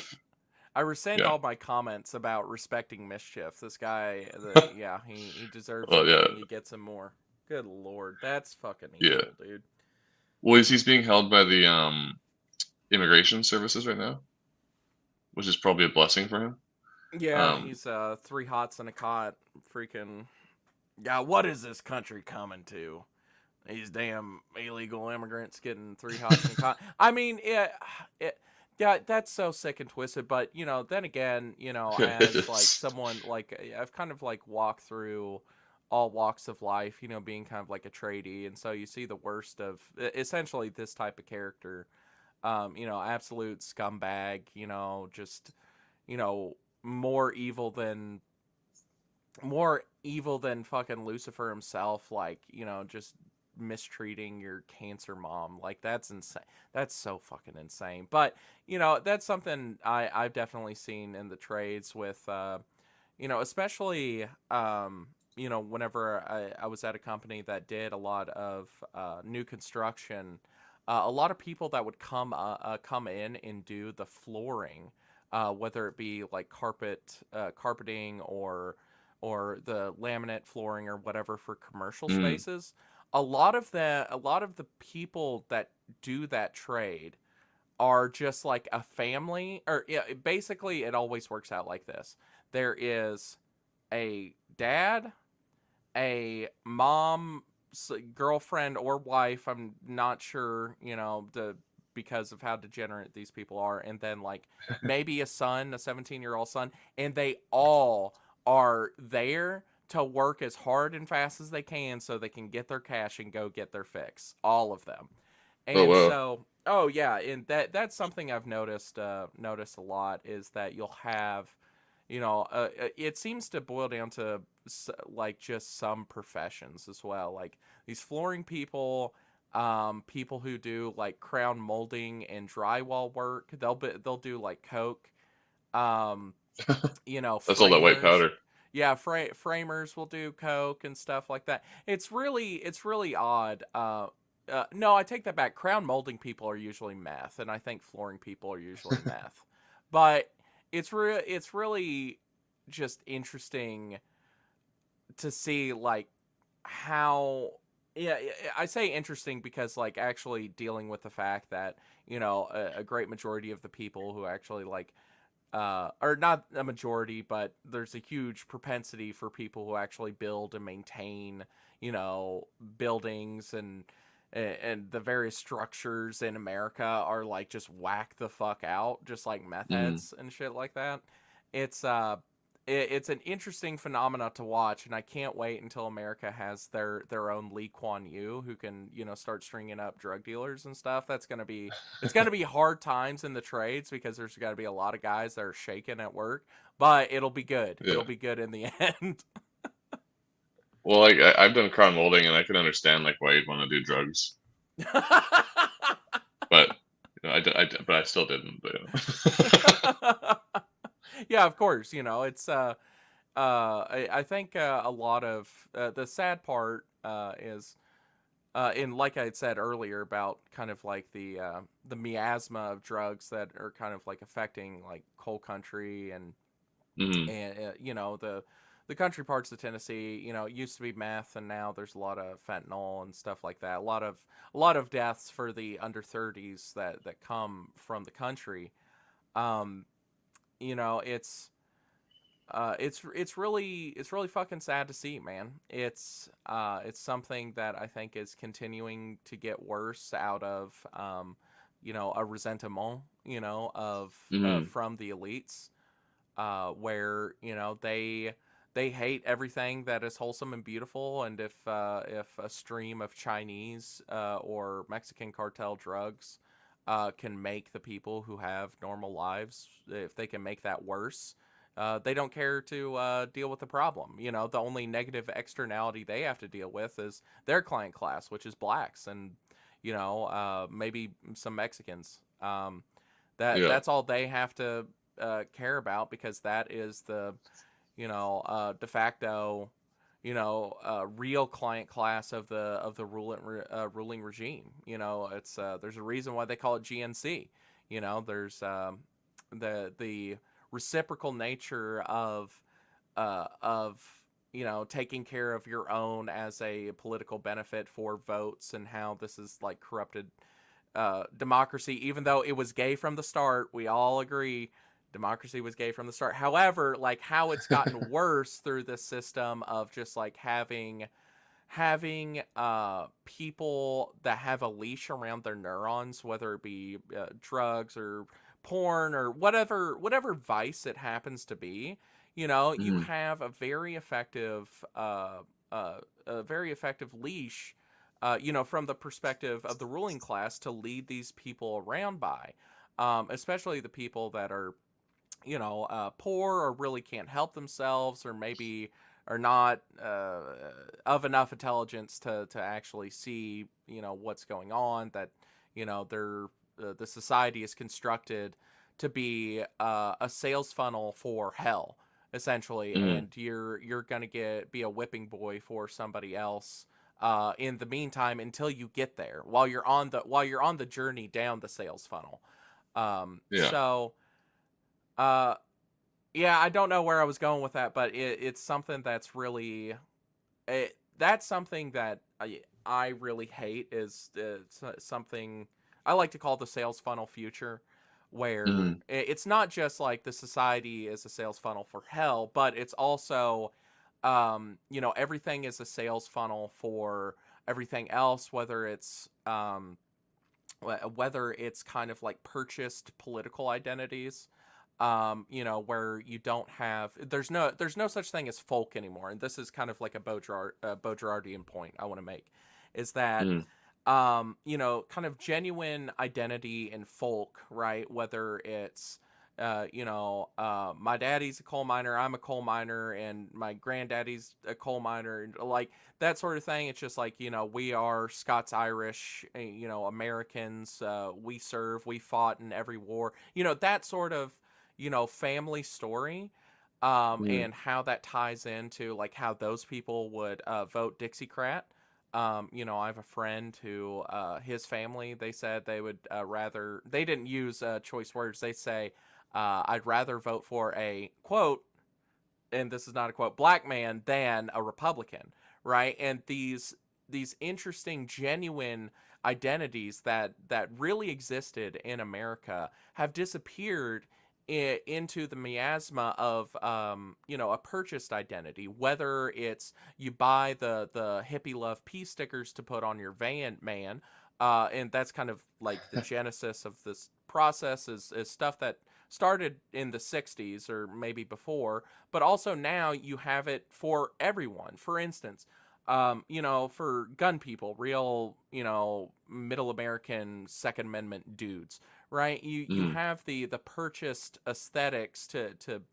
I rescind yeah. all my comments about respecting mischief. This guy, yeah, he deserves Well, yeah, everything he gets and more. Good lord, that's fucking yeah. evil, dude. Well, he's being held by the immigration services right now, which is probably a blessing for him. Yeah, Um, he's three hots and a cot. Freaking yeah, what is this country coming to? These damn illegal immigrants getting three hots and a cot. I mean, it, yeah, that's so sick and twisted. But then again, as like it's, someone like I've kind of like walked through all walks of life, being kind of like a tradie, and so you see the worst of essentially this type of character. Absolute scumbag. Just you know more evil than fucking Lucifer himself, like, just mistreating your cancer mom. Like that's insane. That's so fucking insane. But, that's something I've definitely seen in the trades with especially whenever I was at a company that did a lot of new construction, a lot of people that would come in and do the flooring, whether it be like carpeting or the laminate flooring or whatever for commercial mm, spaces. A lot of the people that do that trade are just like a family, or yeah, basically it always works out like this. There is a dad, a mom, girlfriend or wife, I'm not sure, because of how degenerate these people are, and then like maybe a son, a 17-year-old son, and they all are there to work as hard and fast as they can so they can get their cash and go get their fix, all of them. oh And well, so, oh yeah, and that's something I've noticed a lot, is that you'll have, it seems to boil down to like just some professions as well, like these flooring people, people who do like crown molding and drywall work. They'll do like coke, um, that's all that white framers. powder. Yeah, framers will do coke and stuff like that. It's really odd. No, I take that back. Crown molding people are usually meth, and I think flooring people are usually meth. But it's really just interesting to see like how, yeah, I say interesting because like actually dealing with the fact that a great majority of the people who actually like or not a majority, but there's a huge propensity for people who actually build and maintain, buildings and the various structures in America are like just whack the fuck out, just like meth Mm, heads and shit like that. It's it's an interesting phenomena to watch, and I can't wait until America has their own Lee Kuan Yew who can start stringing up drug dealers and stuff. It's gonna be hard times in the trades because there's got to be a lot of guys that are shaking at work, but it'll be good. yeah. It'll be good in the end. Well, like I've done crown molding, and I can understand like why you'd want to do drugs, but but I still didn't. But, Yeah, of course. It's I think a lot of the sad part is and like I had said earlier about kind of like the miasma of drugs that are kind of like affecting like coal country mm, and the country parts of Tennessee. It used to be meth, and now there's a lot of fentanyl and stuff like that. A lot of deaths for the under 30s that come from the country. Um, it's really fucking sad to see, man. It's something that I think is continuing to get worse out of a resentment, of mm, from the elites, where they hate everything that is wholesome and beautiful, and if a stream of Chinese or Mexican cartel drugs can make the people who have normal lives, if they can make that worse, They don't care to deal with the problem. You know, the only negative externality they have to deal with is their client class, which is blacks and maybe some Mexicans. Yeah. That's all they have to care about, because that is the de facto real client class of the ruling regime. It's there's a reason why they call it GNC. There's the reciprocal nature of taking care of your own as a political benefit for votes, and how this is like corrupted democracy. Even though it was gay from the start, we all agree democracy was gay from the start. However, like how it's gotten worse through this system of just like having people that have a leash around their neurons, whether it be drugs or porn or whatever vice it happens to be. You Mm. have a very effective leash, from the perspective of the ruling class to lead these people around by, especially the people that are poor or really can't help themselves, or maybe are not of enough intelligence to actually see what's going on, that they're the society is constructed to be a sales funnel for hell, essentially, Mm. and you're gonna be a whipping boy for somebody else in the meantime, until you get there, while you're on the journey down the sales funnel. um, Yeah. so uh yeah, I don't know where I was going with that, but it's something that's really that's something that I really hate, is something I like to call the sales funnel future, where Mm. it's not just like the society is a sales funnel for hell, but it's also everything is a sales funnel for everything else, whether it's kind of like purchased political identities, where you don't have there's no such thing as folk anymore. And this is kind of like a Baudrillardian point I want to make, is that Mm. kind of genuine identity in folk, right? Whether it's my daddy's a coal miner, I'm a coal miner, and my granddaddy's a coal miner, and like that sort of thing. It's just like, we are Scots Irish, Americans. We fought in every war. That sort of family story. Mm. And how that ties into like how those people would vote Dixiecrat. I have a friend who, his family, they said they would rather, they didn't use choice words. They say, I'd rather vote for a quote, and this is not a quote, black man than a Republican, right? And these interesting, genuine identities that really existed in America have disappeared into the miasma of a purchased identity. Whether it's you buy the hippie love peace stickers to put on your van, man, and that's kind of like the genesis of this process, is stuff that started in the 60s or maybe before, but also now you have it for everyone. For instance, for gun people, real, middle American Second Amendment dudes, right? You Mm. have the purchased aesthetics to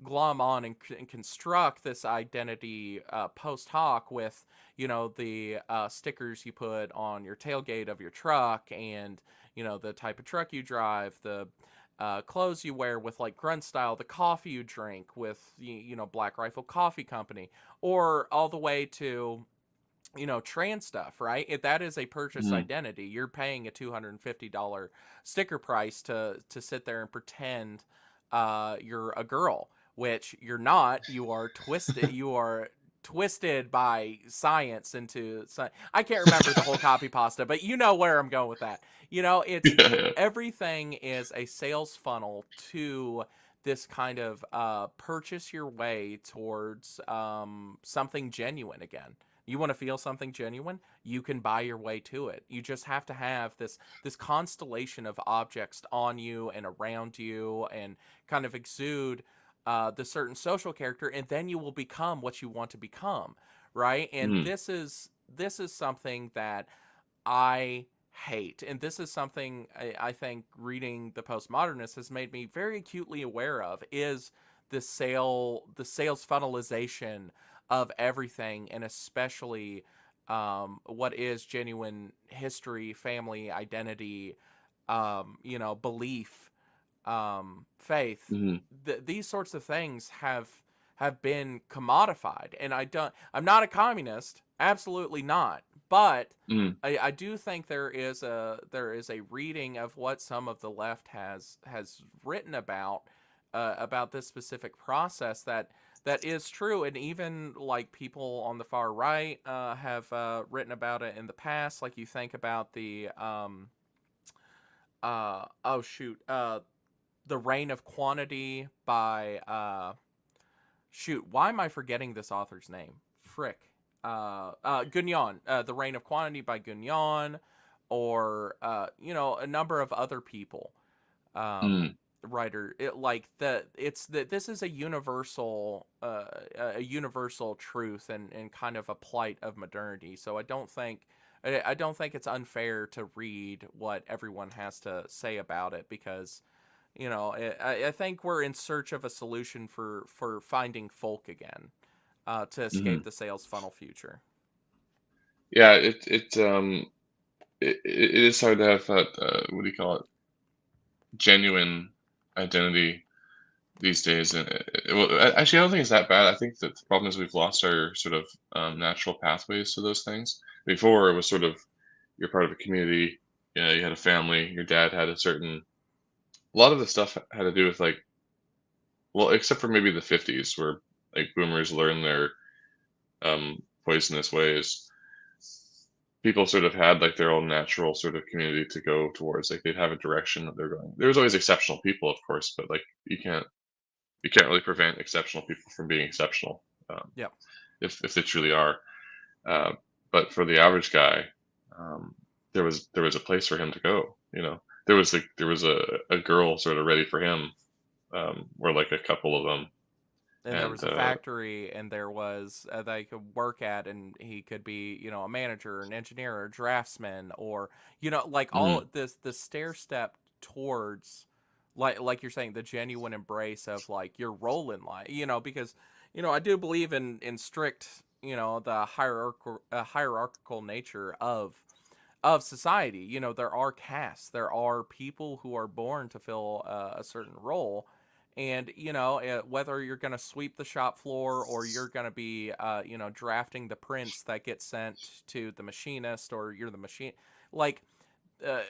glom on and construct this identity post hoc with the stickers you put on your tailgate of your truck, and the type of truck you drive, the clothes you wear with like grunt style, the coffee you drink with Black Rifle Coffee Company, or all the way to trans stuff, right? If that is a purchase Mm. identity, you're paying a $250 sticker price to sit there and pretend you're a girl, which you're not. You are twisted. You are twisted by science into. I can't remember the whole copy pasta, but you know where I'm going with that. It's Yeah. Yeah. everything is a sales funnel to this kind of purchase your way towards something genuine again. You want to feel something genuine, you can buy your way to it. You just have to have this constellation of objects on you and around you, and kind of exude the certain social character, and then you will become what you want to become, right? And Mm. this is something that I hate. And this is something I think reading the postmodernist has made me very acutely aware of, is the sales funnelization of everything, and especially what is genuine history, family, identity, belief, faith. Hmm. These sorts of things have been commodified, and I'm not a communist, absolutely not, but Hmm. I do think there is a reading of what some of the left has written about this specific process that is true, and even like people on the far right have written about it in the past. Like you think about oh shoot, the Reign of Quantity by shoot, why am I forgetting this author's name? Frick. Gagnon, The Reign of Quantity by Gagnon, or a number of other people. Hmm. Writer, this is a universal truth, and kind of a plight of modernity. So I don't think it's unfair to read what everyone has to say about it, because I think we're in search of a solution for finding folk again, to Hmm. escape the sales funnel future. Yeah, it is hard to have that, what do you call it, genuine identity these days. And well, actually, I don't think it's that bad. I think that the problem is we've lost our sort of natural pathways to those things. Before, it was sort of you're part of a community, yeah, you had a family, your dad had a certain. A lot of the stuff had to do with like, well, except for maybe the 50s, where like boomers learned their poisonous ways. People sort of had like their own natural sort of community to go towards. Like they'd have a direction that they're going. There's always exceptional people, of course, but like you can't really prevent exceptional people from being exceptional, um, Yep. if they truly are. Uh, but for the average guy, um, there was a place for him to go. There was a girl sort of ready for him, or like a couple of them, And there and was a factory, and there was that he could work at, and he could be, a manager, an engineer, or a draftsman, or like all mhm, this stair step towards, like you're saying, the genuine embrace of like your role in life, because I do believe in strict, the hierarchical nature of society. There are castes, there are people who are born to fill a certain role, and whether you're going to sweep the shop floor, or you're going to be drafting the prints that get sent to the machinist, or you're the machine, like uh,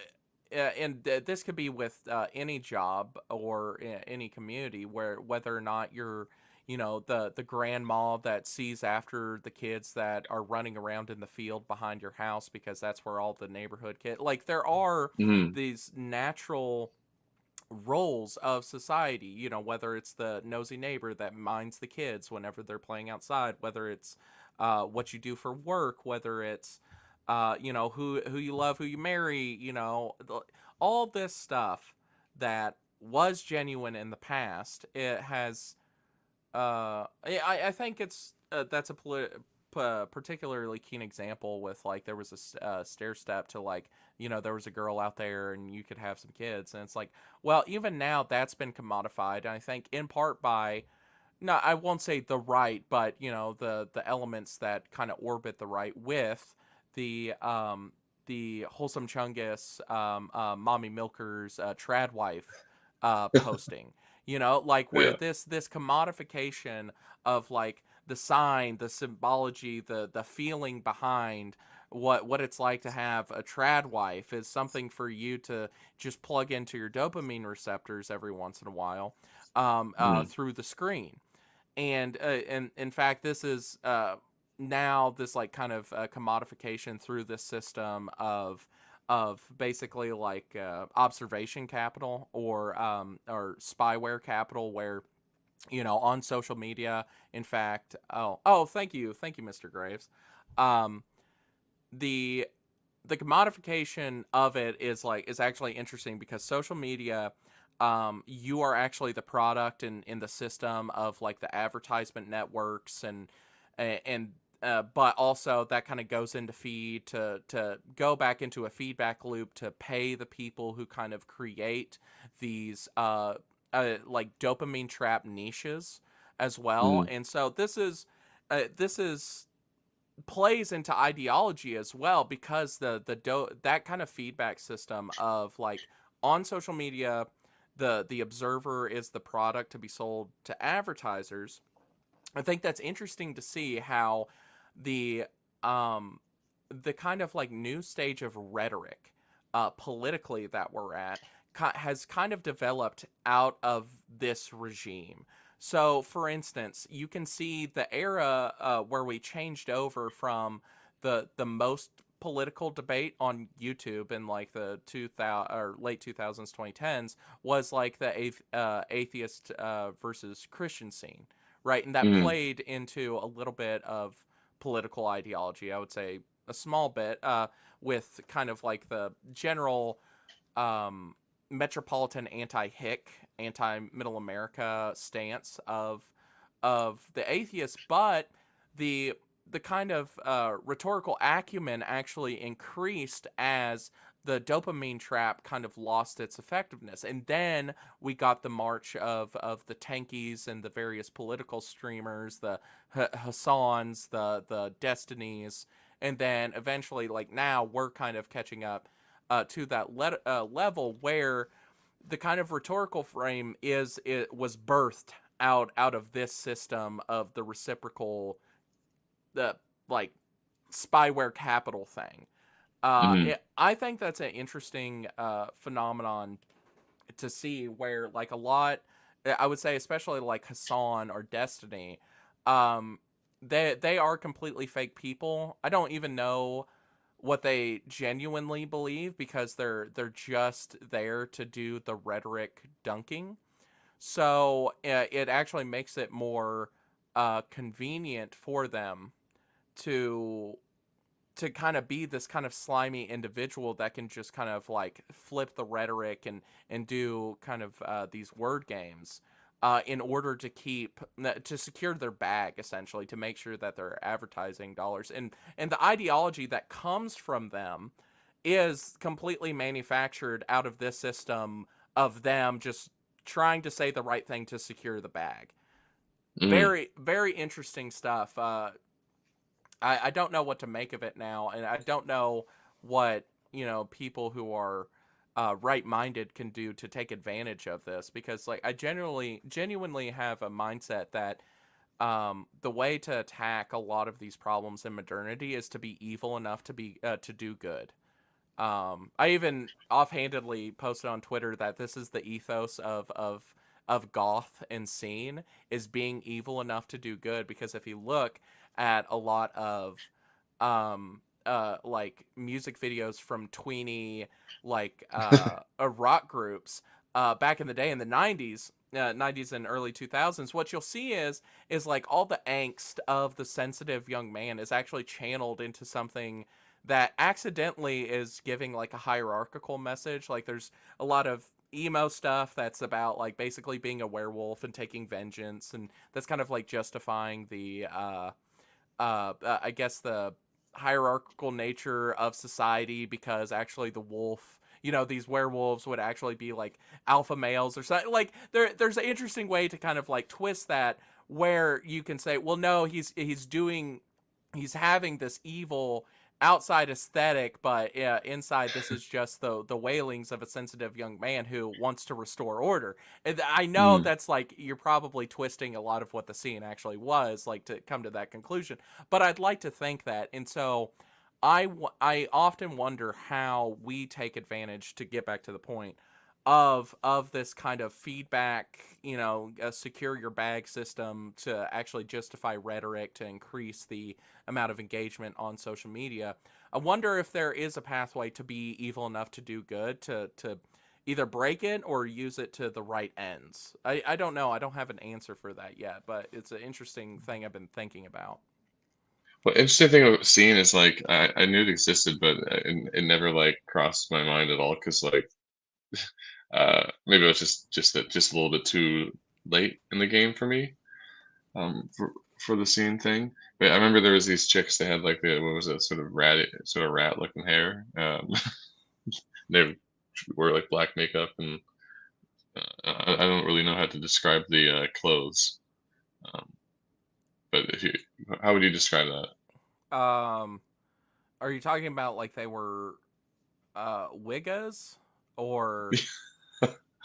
and this could be with any job, or any community, where whether or not you're the grandma that sees after the kids that are running around in the field behind your house, because that's where all the neighborhood kids, like, there are mhm, these natural roles of society, whether it's the nosy neighbor that minds the kids whenever they're playing outside, whether it's what you do for work, whether it's who you love, who you marry, all this stuff that was genuine in the past. It has I think it's that's a particularly keen example with, like, there was a stair step to, like, there was a girl out there and you could have some kids, and it's like, well, even now that's been commodified, and I think in part by, no, I won't say the right, but the elements that kind of orbit the right, with the wholesome chungus, mommy milkers, trad wife posting, like, where yeah, this commodification of, like, the sign, the symbology, the feeling behind what it's like to have a trad wife is something for you to just plug into your dopamine receptors every once in a while, mhm, through the screen. And in fact, this is now this, like, kind of commodification through this system of basically, like, observation capital, or spyware capital, where on social media, in fact, thank you, Mr. Graves. um the the commodification of it is actually interesting, because social media, you are actually the product in the system of, like, the advertisement networks, and but also that kind of goes into feed to go back into a feedback loop to pay the people who kind of create these like dopamine trap niches as well. Mm. And so this is plays into ideology as well, because that kind of feedback system of like on social media, the observer is the product to be sold to advertisers. I think that's interesting to see how the um the kind of like new stage of rhetoric politically that we're at has kind of developed out of this regime. So, for instance, you can see the era where we changed over from the most political debate on YouTube in like the 2000 or late 2000s 2010s was like the atheist versus Christian scene, right? And that Mm. played into a little bit of political ideology. I would say a small bit, with kind of like the general um, metropolitan anti-hick, anti-middle America stance of the atheists, but the the kind of rhetorical acumen actually increased as the dopamine trap kind of lost its effectiveness. And then we got the march of the tankies and the various political streamers, the Hassans, the Destinies, and then eventually, like now, we're kind of catching up to that level where the kind of rhetorical frame it was birthed out of this system of the reciprocal, the like spyware capital thing. Mm. I think that's an interesting phenomenon to see, where like a lot, I would say, especially like Hassan or Destiny, um, they are completely fake people. I don't even know what they genuinely believe, because they're just there to do the rhetoric dunking. So it actually makes it more convenient for them to kind of be this kind of slimy individual that can just kind of like flip the rhetoric and do kind of these word games in order to to secure their bag, essentially, to make sure that their advertising dollars and the ideology that comes from them is completely manufactured out of this system of them just trying to say the right thing to secure the bag. Mm. Very, very interesting stuff. I don't know what to make of it now, and I don't know what people who are right-minded can do to take advantage of this, because like I genuinely have a mindset that the way to attack a lot of these problems in modernity is to be evil enough to do good. I even offhandedly posted on Twitter that this is the ethos of goth and scene, is being evil enough to do good, because if you look at a lot of like music videos from tweeny, like rock groups back in the day in the 90s and early 2000s, what you'll see is like all the angst of the sensitive young man is actually channeled into something that accidentally is giving like a hierarchical message. Like there's a lot of emo stuff that's about like basically being a werewolf and taking vengeance, and that's kind of like justifying the I guess the hierarchical nature of society, because actually the wolf, these werewolves would actually be like alpha males or something. Like there's an interesting way to kind of like twist that, where you can say, well, no, he's having this evil outside aesthetic, but inside this is just the wailings of a sensitive young man who wants to restore order. And I know Mm. that's like you're probably twisting a lot of what the scene actually was like to come to that conclusion, but I'd like to think that. And so I often wonder how we take advantage, to get back to the point, of this kind of feedback, secure your bag system to actually justify rhetoric to increase the amount of engagement on social media. I wonder if there is a pathway to be evil enough to do good, to either break it or use it to the right ends. I don't know. I don't have an answer for that yet, but it's an interesting thing I've been thinking about. Well, interesting thing about seeing is like I knew it existed, but it never like crossed my mind at all because like maybe I was just a little bit too late in the game for me for the scene thing. But I remember there was these chicks that had like the what was it sort of rat looking hair. They would wear like black makeup and I don't really know how to describe the clothes, um, but if you, how would you describe that? Um, are you talking about like they were wiggas or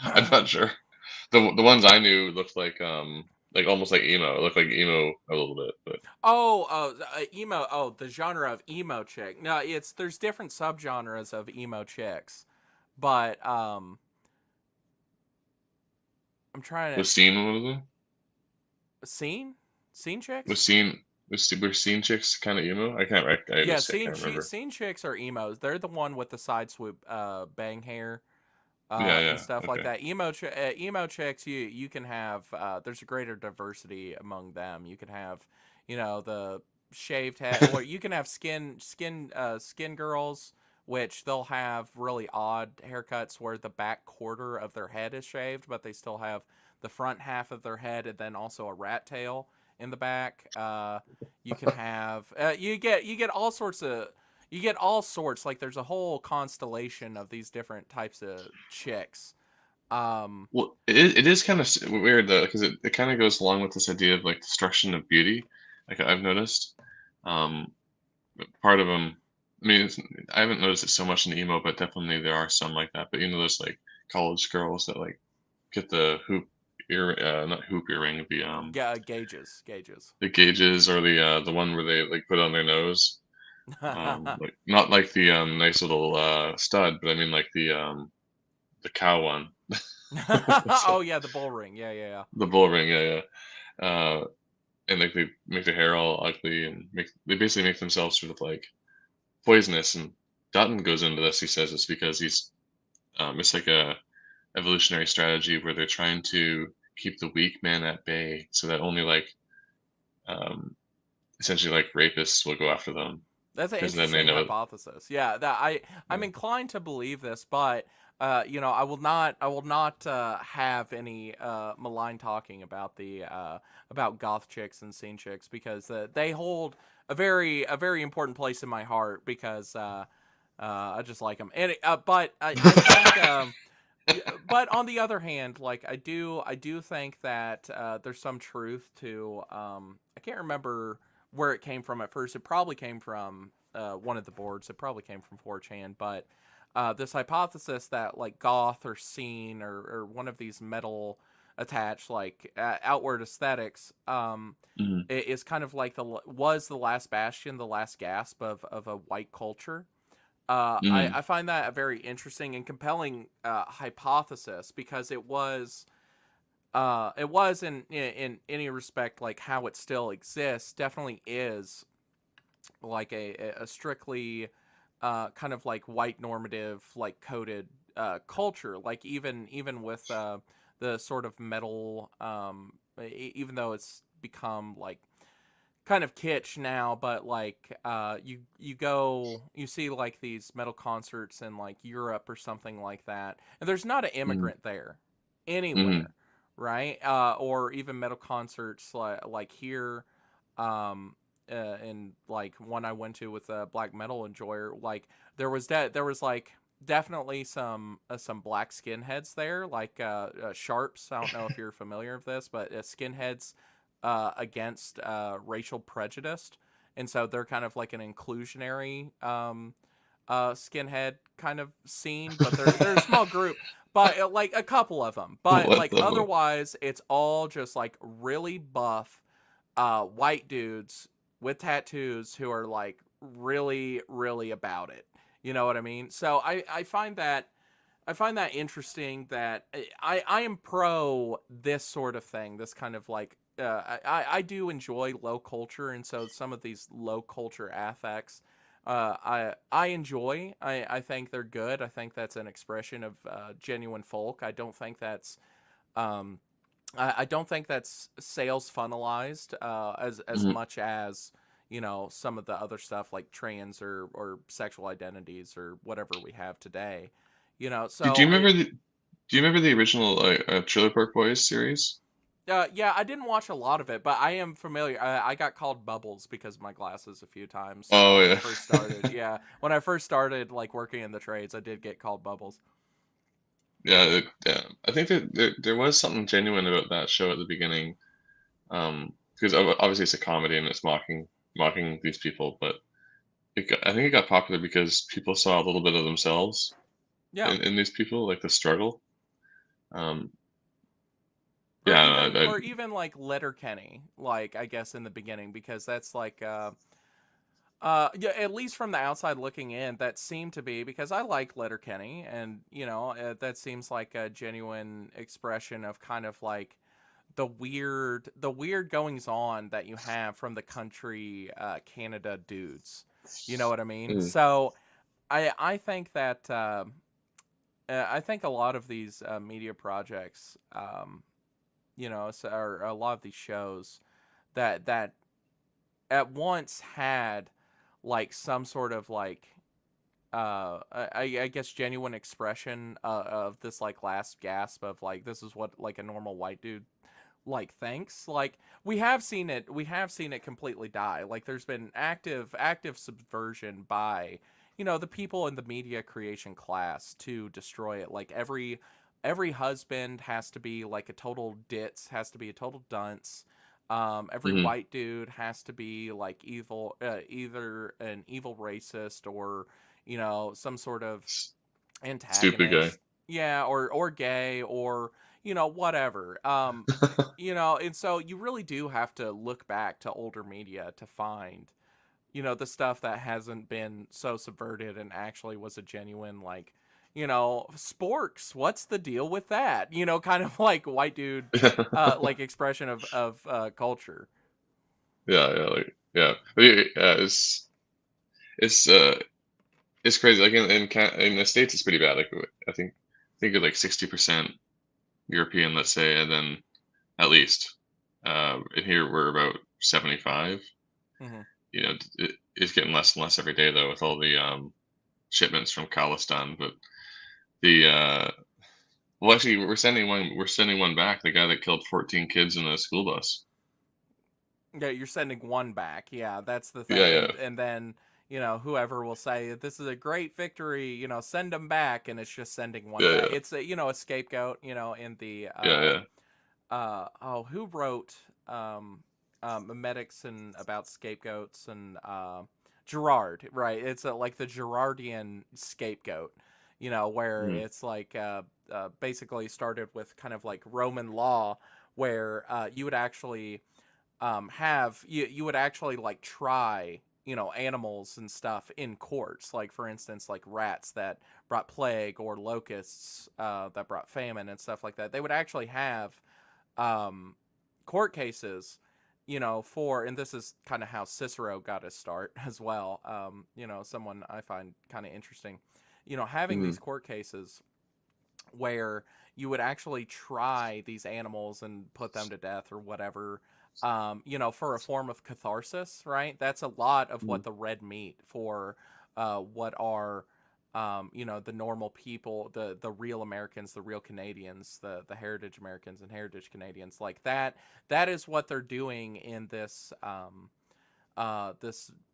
I'm not sure. The ones I knew looked like almost like emo. It looked like emo a little bit, but emo? Oh, the genre of emo chick. No, it's there's different subgenres of emo chicks, but I'm trying was scene one of them? to scene Was chicks. scene were scene chicks kind of emo? I Yeah, honestly can't remember. scene chicks are emos. They're the one with the side swoop, bang hair, Yeah, and yeah, stuff like okay. that. Emo chicks, you can have. There's a greater diversity among them. You can have, the shaved head, or you can have skin girls, which they'll have really odd haircuts where the back quarter of their head is shaved, but they still have the front half of their head and then also a rat tail in the back. You can have you get all sorts of like there's a whole constellation of these different types of chicks. Um Well, it is kind of weird though, because it kind of goes along with this idea of like destruction of beauty. Like I've noticed, um, part of them. I mean, I haven't noticed it so much in emo, but definitely there are some like that. But you know, those like college girls that like get the not hoop earring, gauges. the gauges, or the one where they like put on their nose. Like not like the nice little stud, but I mean like the cow one. So Oh yeah, the bull ring. Yeah. the bull ring, yeah, yeah. And like they make their hair all ugly and they basically make themselves sort of like poisonous. And Dutton goes into this. He says it's because it's like a evolutionary strategy where they're trying to keep the weak man at bay, so that only like um, essentially like rapists will go after them That's an because then they interesting know. hypothesis. Yeah, that I'm Yeah. inclined to believe this, but I will not have any malign talking about the about goth chicks and scene chicks because they hold a very important place in my heart because I just like them. And but I think yeah, but on the other hand, like I do think that there's some truth to I can't remember where it came from at first. It probably came from one of the boards. It probably came from 4chan, but this hypothesis that like goth or scene or one of these metal attached like outward aesthetics Mhm, is kind of like was the last bastion, the last gasp of a white culture. I mhm, find that a very interesting and compelling hypothesis because it was in any respect like how it still exists definitely is like a strictly kind of like white normative like coded culture like even with the sort of metal even though it's become like kind of kitsch now, but like you see like these metal concerts in like Europe or something like that, and there's not an mhm, immigrant there mhm, anywhere, right? Or even metal concerts like here, and like one I went to with a black metal enjoyer, like there was like definitely some black skinheads there, like sharps. I don't know if you're familiar with this, but skinheads against racial prejudice, and so they're kind of like an inclusionary skinhead kind of scene, but they're a small group, but like a couple of them, but What like the fuck? otherwise it's all just like really buff white dudes with tattoos who are like really about it. You know what I mean? So I find that interesting that I am pro this sort of thing, this kind of like I do enjoy low culture, and so some of these low culture affects I enjoy. I think they're good. I think that's an expression of genuine folk. Um, I don't think that's sales funnelized as Mhm. much as some of the other stuff like trans or sexual identities or whatever we have today. Do So you remember the original Trailer Park Boys series? yeah, I didn't watch a lot of it, but I am familiar. I got called Bubbles because of my glasses a few times Oh when I yeah. first started. Yeah, when I first started like working in the trades, I did get called Bubbles. Yeah, yeah. I think that there was something genuine about that show at the beginning, because obviously it's a comedy and it's mocking these people, but I think it got popular because people saw a little bit of themselves Yeah. in these people, like the struggle. Um, Or yeah, even or even like Letterkenny, like I guess in the beginning, because that's like yeah, at least from the outside looking in, that seemed to be, because I like Letterkenny, and that seems like a genuine expression of kind of like the weird goings on that you have from the country Canada dudes. You know what I mean? mm, So I think that I think a lot of these media projects, or a lot of these shows that at once had like some sort of like I guess genuine expression of this like last gasp of like this is what like a normal white dude like thinks. Like we have seen it completely die. Like there's been active subversion by the people in the media creation class to destroy it. Like every husband has to be like a total ditz, has to be a total dunce. Every hmm white dude has to be like evil, either an evil racist or some sort of stupid guy. antagonist. Yeah, or gay, or whatever. And so you really do have to look back to older media to find the stuff that hasn't been so subverted and actually was a genuine, like, sporks, what's the deal with that, kind of like white dude like expression of culture. Yeah, yeah, like yeah, but yeah, it's it's crazy. Like in the States, it's pretty bad. Like I think of like 60% European, let's say, and then at least in here we're about 75. Hmm. It's getting less and less every day though with all the shipments from Khalistan. But the well, actually, we're sending one back. The guy that killed 14 kids in a school bus. Yeah, you're sending one back. Yeah, that's the Yeah, thing. yeah, And then, whoever will say this is a great victory, send them back, and it's just sending one yeah, back. yeah, It's a scapegoat, in the yeah, yeah. who wrote Medics and about scapegoats, and Gerard, right? It's like the Gerardian scapegoat, where Mhm, it's like basically started with kind of like Roman law, where you would actually have you would actually like try animals and stuff in courts, like for instance like rats that brought plague, or locusts that brought famine and stuff like that. They would actually have um, court cases, and this is kind of how Cicero got his start as well. Someone I find kind of interesting, having mhm, these court cases where you would actually try these animals and put them to death or whatever, for a form of catharsis, right? That's a lot of mhm, what the red meat for what are the normal people, the real Americans, the real Canadians, the heritage Americans and heritage Canadians, like that is what they're doing in this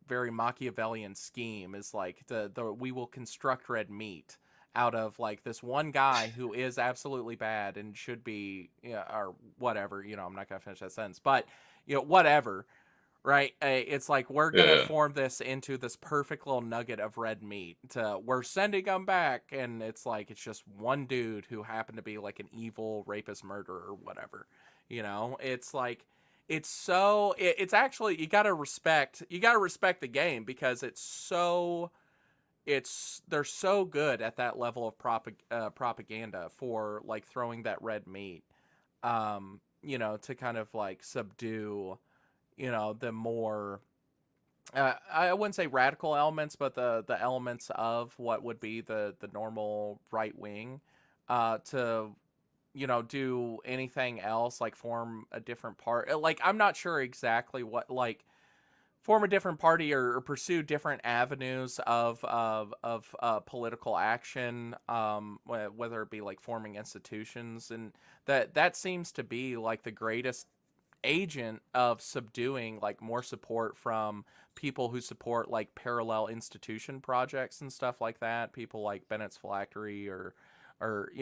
very Machiavellian scheme, is like the we will construct red meat out of like this one guy who is absolutely bad and should be, or whatever, I'm not gonna finish that sentence, but whatever, right? It's like we're yeah, gonna yeah, form this into this perfect little nugget of red meat. We're sending them back, and it's like it's just one dude who happened to be like an evil rapist, murderer, or whatever. It's like it's actually you gotta respect the game, because they're so good at that level of propaganda for like throwing that red meat, to kind of like subdue the more I wouldn't say radical elements, but the elements of what would be the normal right wing, to do anything else, like form a different part. Like I'm not sure exactly what, like, form a different party, or pursue different avenues of political action, whether it be like forming institutions, and that seems to be like the greatest agent of subduing like more support from people who support like parallel institution projects and stuff like that. People like Bennett's Phylactery, or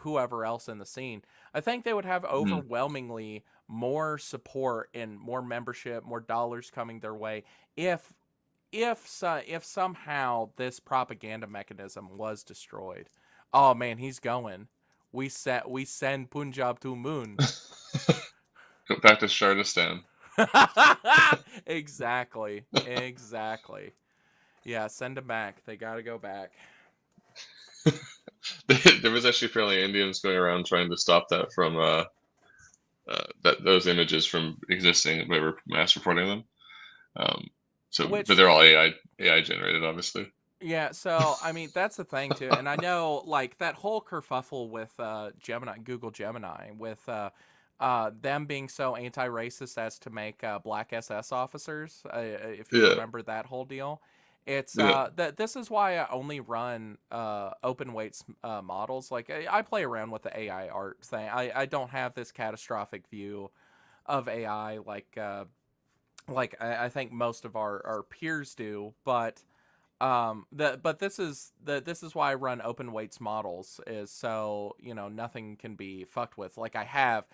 whoever else in the scene, I think they would have Mm. overwhelmingly more support and more membership, more dollars coming their way if if somehow this propaganda mechanism was destroyed. Oh man, he's going. We send Punjab to moon. Go back to Shardistan. Exactly. Exactly. Yeah, send them back. They got to go back. There was actually apparently Indians going around trying to stop that from those images from existing. They were mass reporting them. Um, but Which they're all AI generated, obviously. Yeah, so I mean that's the thing too, and I know like that whole kerfuffle with Gemini, Google Gemini, with them being so anti-racist as to make black SS officers. If you Yeah, remember that whole deal, it's yeah. that this is why I only run open weights models. Like I play around with the AI art thing. I don't have this catastrophic view of AI like I think most of our peers do, but this is why I run open weights models, is so nothing can be fucked with. Like I have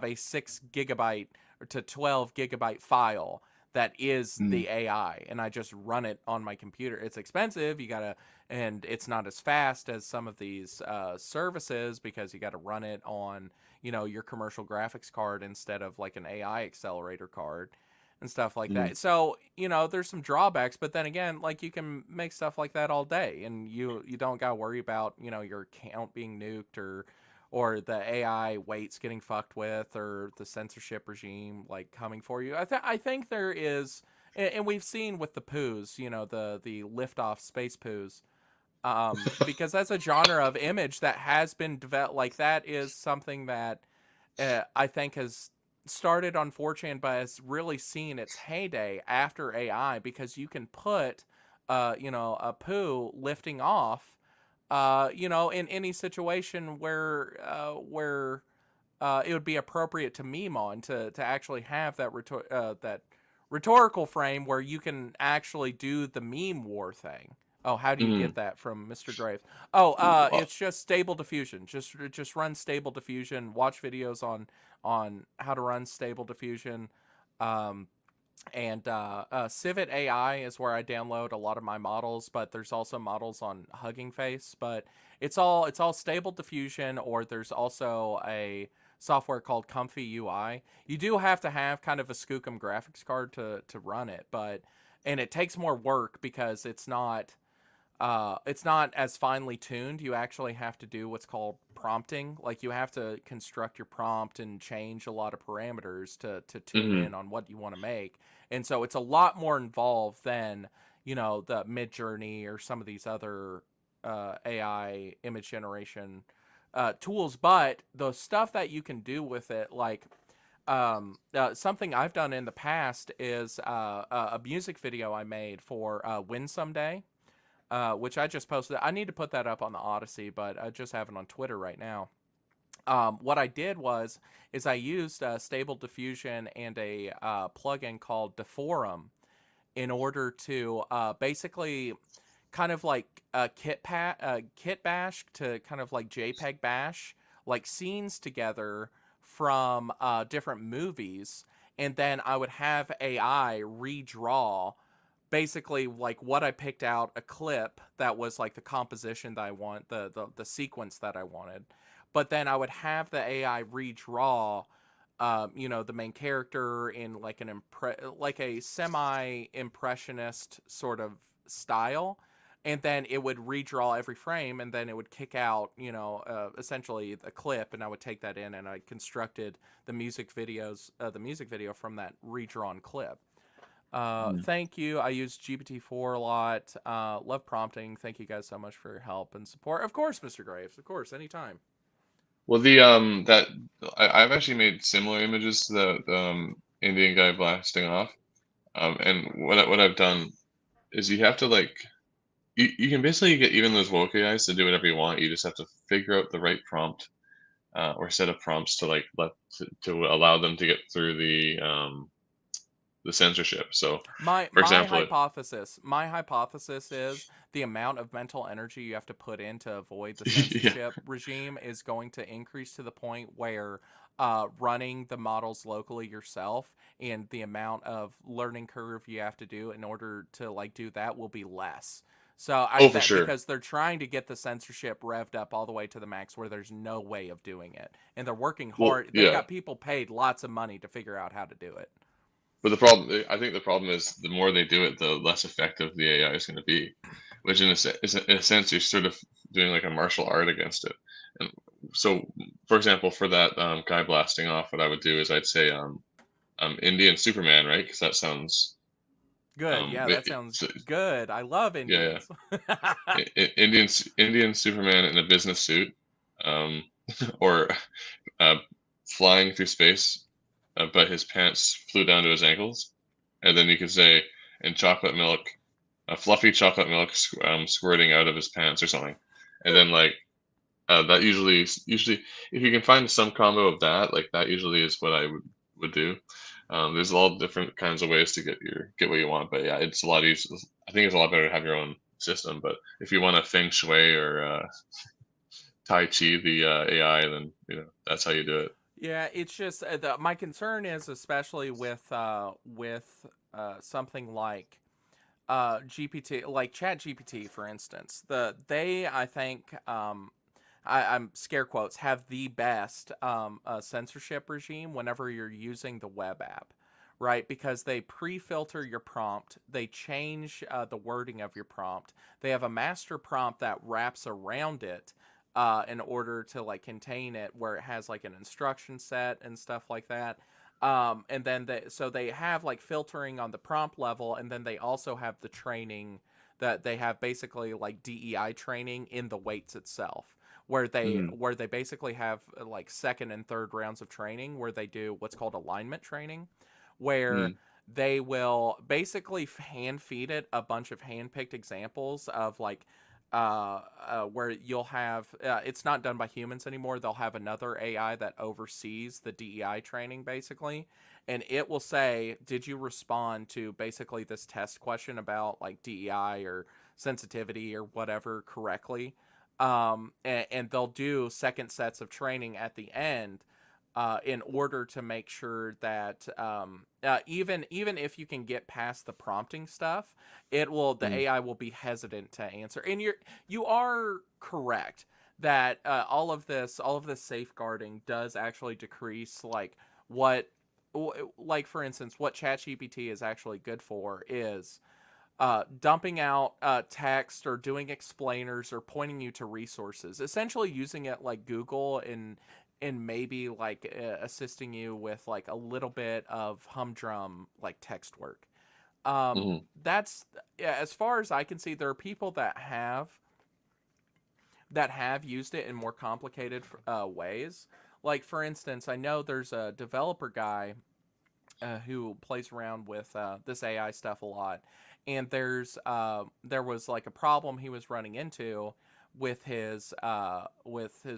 a 6 gigabyte to 12 gigabyte file that is Mm, the AI, and I just run it on my computer. It's expensive, and it's not as fast as some of these services, because you gotta run it on your commercial graphics card instead of like an AI accelerator card and stuff like mm, that. So, there's some drawbacks, but then again, like you can make stuff like that all day, and you don't got to worry about, your account being nuked, or the AI weights getting fucked with, or the censorship regime like coming for you. I think there is, and we've seen with the poos, the liftoff space poos, because that's a genre of image that has been developed. Like that is something that I think has started on 4chan, but has really seen its heyday after AI, because you can put, a poo lifting off, in any situation where it would be appropriate to meme on, to actually have that rhetorical frame where you can actually do the meme war thing. Oh, how do you mm. get that from Mr. Graves? Oh, Well, it's just stable diffusion. Just run stable diffusion. Watch videos on how to run stable diffusion. Um, and Civit AI is where I download a lot of my models, but there's also models on Hugging Face. But it's all stable diffusion, or there's also a software called Comfy UI. You do have to have kind of a Skookum graphics card to run it, and it takes more work because it's not as finely tuned. You actually have to do what's called prompting. Like you have to construct your prompt and change a lot of parameters to tune mhm, in on what you want to make. And so it's a lot more involved than, the Mid Journey or some of these other AI image generation tools. But the stuff that you can do with it, like something I've done in the past is a music video I made for Win Someday, which I just posted. I need to put that up on the Odyssey, but I just have it on Twitter right now. What I did is I used Stable Diffusion and a plugin called Deforum in order to basically kind of like kit bash, to kind of like JPEG bash like scenes together from different movies, and then I would have AI redraw basically like what I picked out, a clip that was like the composition that I want, the sequence that I wanted. But then I would have the AI redraw the main character in like like a semi impressionist sort of style, and then it would redraw every frame, and then it would kick out essentially the clip, and I would take that in, and I constructed the music video from that redrawn clip. mm. Thank you. I use GPT-4 a lot. Love prompting. Thank you guys so much for your help and support. Of course, Mr. Graves. Of course, anytime. Well, I've actually made similar images to the Indian guy blasting off. And what I've done is you have to like you can basically get even those woke AIs to do whatever you want. You just have to figure out the right prompt or set of prompts to like to allow them to get through the the censorship. So, My for my example, hypothesis my hypothesis is the amount of mental energy you have to put in to avoid the yeah, censorship regime is going to increase to the point where running the models locally yourself and the amount of learning curve you have to do in order to like do that will be less. So I oh, for that sure. because they're trying to get the censorship revved up all the way to the max where there's no way of doing it. And they're working Well, hard. They've yeah. got people paid lots of money to figure out how to do it. But the problem, I think the problem is the more they do it, the less effective the AI is going to be, which in a sense, you're sort of doing like a martial art against it. And so, for example, for that guy blasting off, what I would do is I'd say Indian Superman, right? Because that sounds Good. Yeah, that sounds good. I love yeah, Indians. yeah. Indian Superman in a business suit, um, or uh, flying through space, but his pants flew down to his ankles, and then you could say, "and chocolate milk, a fluffy chocolate milk squirting out of his pants or something," and then like that usually if you can find some combo of that, like that usually is what I would do. There's all different kinds of ways to get what you want, but yeah, it's a lot easier. I think it's a lot better to have your own system. But if you want a feng shui or tai chi the AI, then that's how you do it. Yeah, it's just my concern is especially with something like GPT, like Chat GPT, for instance. They I think I'm scare quotes have the best censorship regime whenever you're using the web app, right? Because they pre-filter your prompt, they change the wording of your prompt, they have a master prompt that wraps around it in order to like contain it, where it has like an instruction set and stuff like that. And then they have like filtering on the prompt level, and then they also have the training that they have basically like DEI training in the weights itself Hmm. where they basically have like second and third rounds of training where they do what's called alignment training, where Hmm. they will basically hand feed it a bunch of hand picked examples of like where you'll have it's not done by humans anymore. They'll have another AI that oversees the DEI training basically, and it will say, "Did you respond to basically this test question about like DEI or sensitivity or whatever correctly?" And they'll do second sets of training at the end in order to make sure that even if you can get past the prompting stuff, the Hmm. AI will be hesitant to answer. And you are correct that all of this safeguarding does actually decrease what like for instance what ChatGPT is actually good for is dumping out text or doing explainers or pointing you to resources, essentially using it like Google and maybe like assisting you with like a little bit of humdrum like text work. Hmm. That's yeah, as far as I can see, there are people that have used it in more complicated ways. Like for instance, I know there's a developer guy who plays around with this AI stuff a lot. And there was like a problem he was running into with his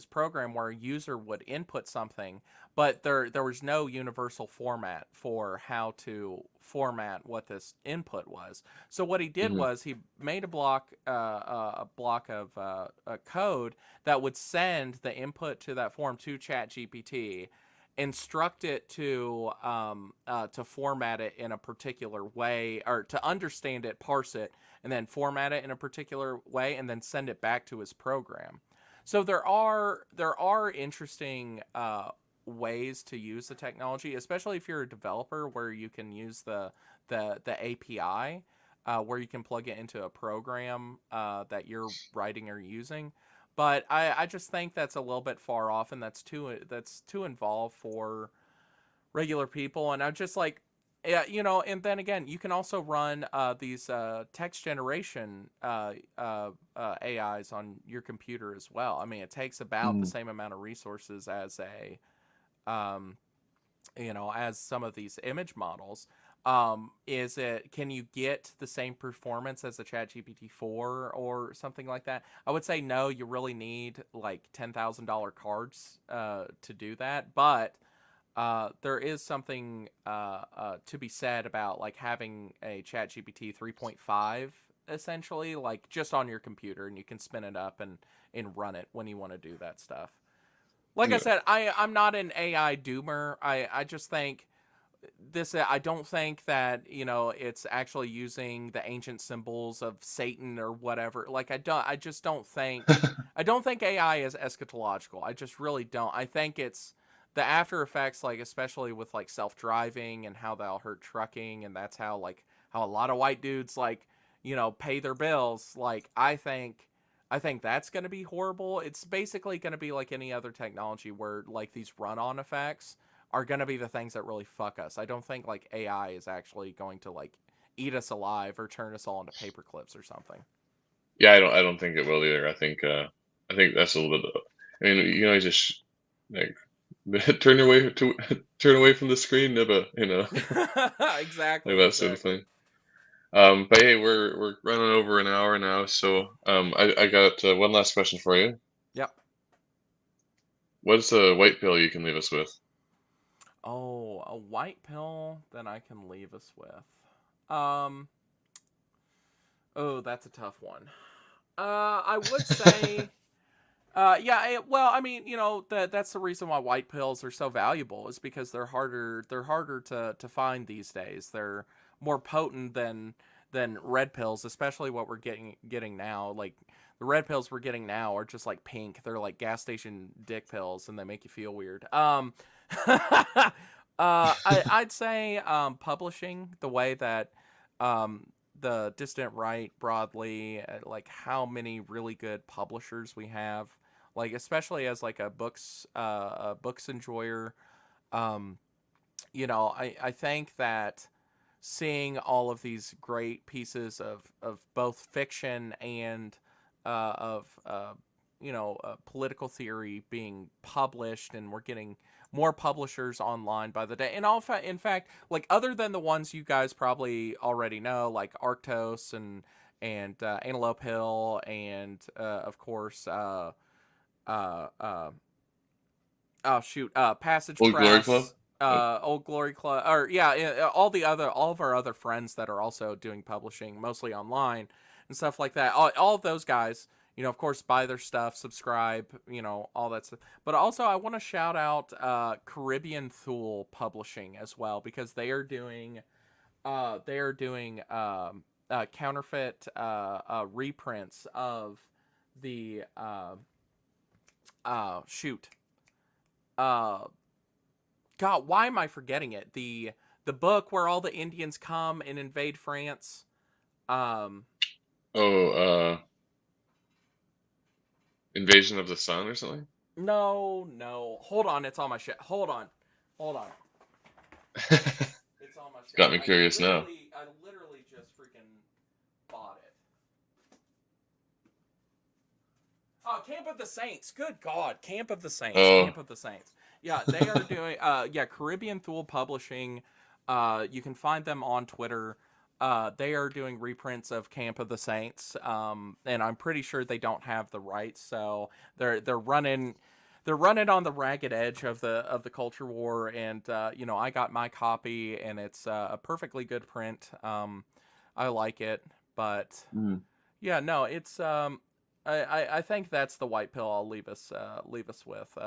program where a user would input something, but there was no universal format for how to format what this input was. So what he did Hmm. was he made a block of code that would send the input to that form to ChatGPT, instruct it to format it in a particular way or to understand it, parse it, and then format it in a particular way, and then send it back to his program. So there are interesting ways to use the technology, especially if you're a developer, where you can use the API. Where you can plug it into a program that you're writing or using, but I just think that's a little bit far off, and that's too involved for regular people. And I'm just like, yeah, you know. And then again, you can also run these text generation AIs on your computer as well. I mean, it takes about the Hmm. same amount of resources as a um, as some of these image models. Is it can you get the same performance as a chat gpt 4 or something like that? I would say no, you really need like $10,000 cards to do that. But there is something to be said about like having a ChatGPT 3.5 essentially, like just on your computer, and you can spin it up and run it when you want to do that stuff. Like I Yeah. said, I'm not an AI doomer. I just think this I don't think that it's actually using the ancient symbols of Satan or whatever. Like I just don't think AI is eschatological. I just really don't. I think it's the after effects, like especially with like self-driving and how that'll hurt trucking, and that's how like how a lot of white dudes like pay their bills. Like I think that's going to be horrible. It's basically going to be like any other technology where like these run-on effects are going to be the things that really fuck us. I don't think like AI is actually going to like eat us alive or turn us all into paper clips or something. Yeah, I don't think it will either. I think that's a little bit. I mean, you know, just like turn away from the screen, Nibba. Like Exactly, that sort of exactly. thing. But hey, we're running over an hour now, so I got one last question for you. Yep. What's a white pill you can leave us with? Oh, a white pill that I can leave us with. Oh, that's a tough one. I would say yeah, well, I mean, that's the reason why white pills are so valuable is because they're harder to find these days. They're more potent than red pills, especially what we're getting now. Like the red pills we're getting now are just like pink. They're like gas station dick pills and they make you feel weird. I'd say publishing the way that um the distant right broadly, like how many really good publishers we have, like especially as like a books enjoyer. um I think that seeing all of these great pieces of both fiction and of political theory being published, and we're getting more publishers online by the day. And all in fact, like other than the ones you guys probably already know, like Arctos and Antelope Hill, and of course uh, uh, oh shoot, Passage Old Glory Club? Press, Oh, Old Glory Club, or all of our other friends that are also doing publishing, mostly online and stuff like that. All of those guys, of course, buy their stuff, subscribe, all that stuff. But also, I want to shout out Caribbean Thule Publishing as well, because they are doing counterfeit reprints of the shoot uh God, why am I forgetting it? The book where all the Indians come and invade France. Um, oh, Invasion of the Sun or something? no, no. Hold on, it's on my shit. Hold on. It's on my shelf. Got me curious now. I literally just freaking bought it. Oh, Camp of the Saints. Good God, Camp of the Saints. Oh, Camp of the Saints. Yeah, they are doing. Yeah, Caribbean Thule Publishing. You can find them on Twitter. They are doing reprints of Camp of the Saints. And I'm pretty sure they don't have the rights, so they're running on the ragged edge of the culture war. And I got my copy, and it's a perfectly good print. I like it, but mm. yeah, no, it's I think that's the white pill I'll leave us with.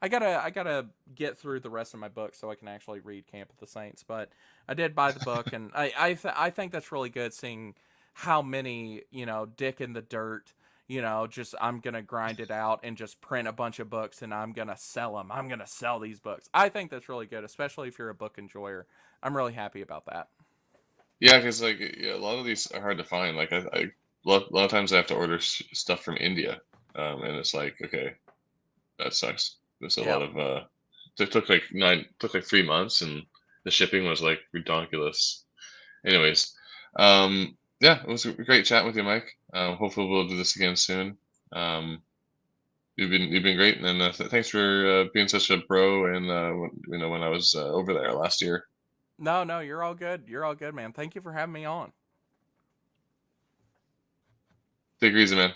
I gotta get through the rest of my book so I can actually read Camp of the Saints. But I did buy the book, and I think that's really good, seeing how many dick in the dirt. Just I'm gonna grind it out and just print a bunch of books, and I'm gonna sell them. I'm gonna sell these books. I think that's really good, especially if you're a book enjoyer. I'm really happy about that. Yeah, because like yeah, a lot of these are hard to find. Like a lot of times I have to order stuff from India, and it's like okay, that sucks. There's a lot Yep. of it took like 3 months, and the shipping was like ridiculous. Anyways, yeah, it was great chatting with you, Mike. Hopefully we'll do this again soon. Um, you've been great, and thanks for being such a bro. And when I was over there last year. No, no, you're all good. You're all good, man. Thank you for having me on. Take it easy, man.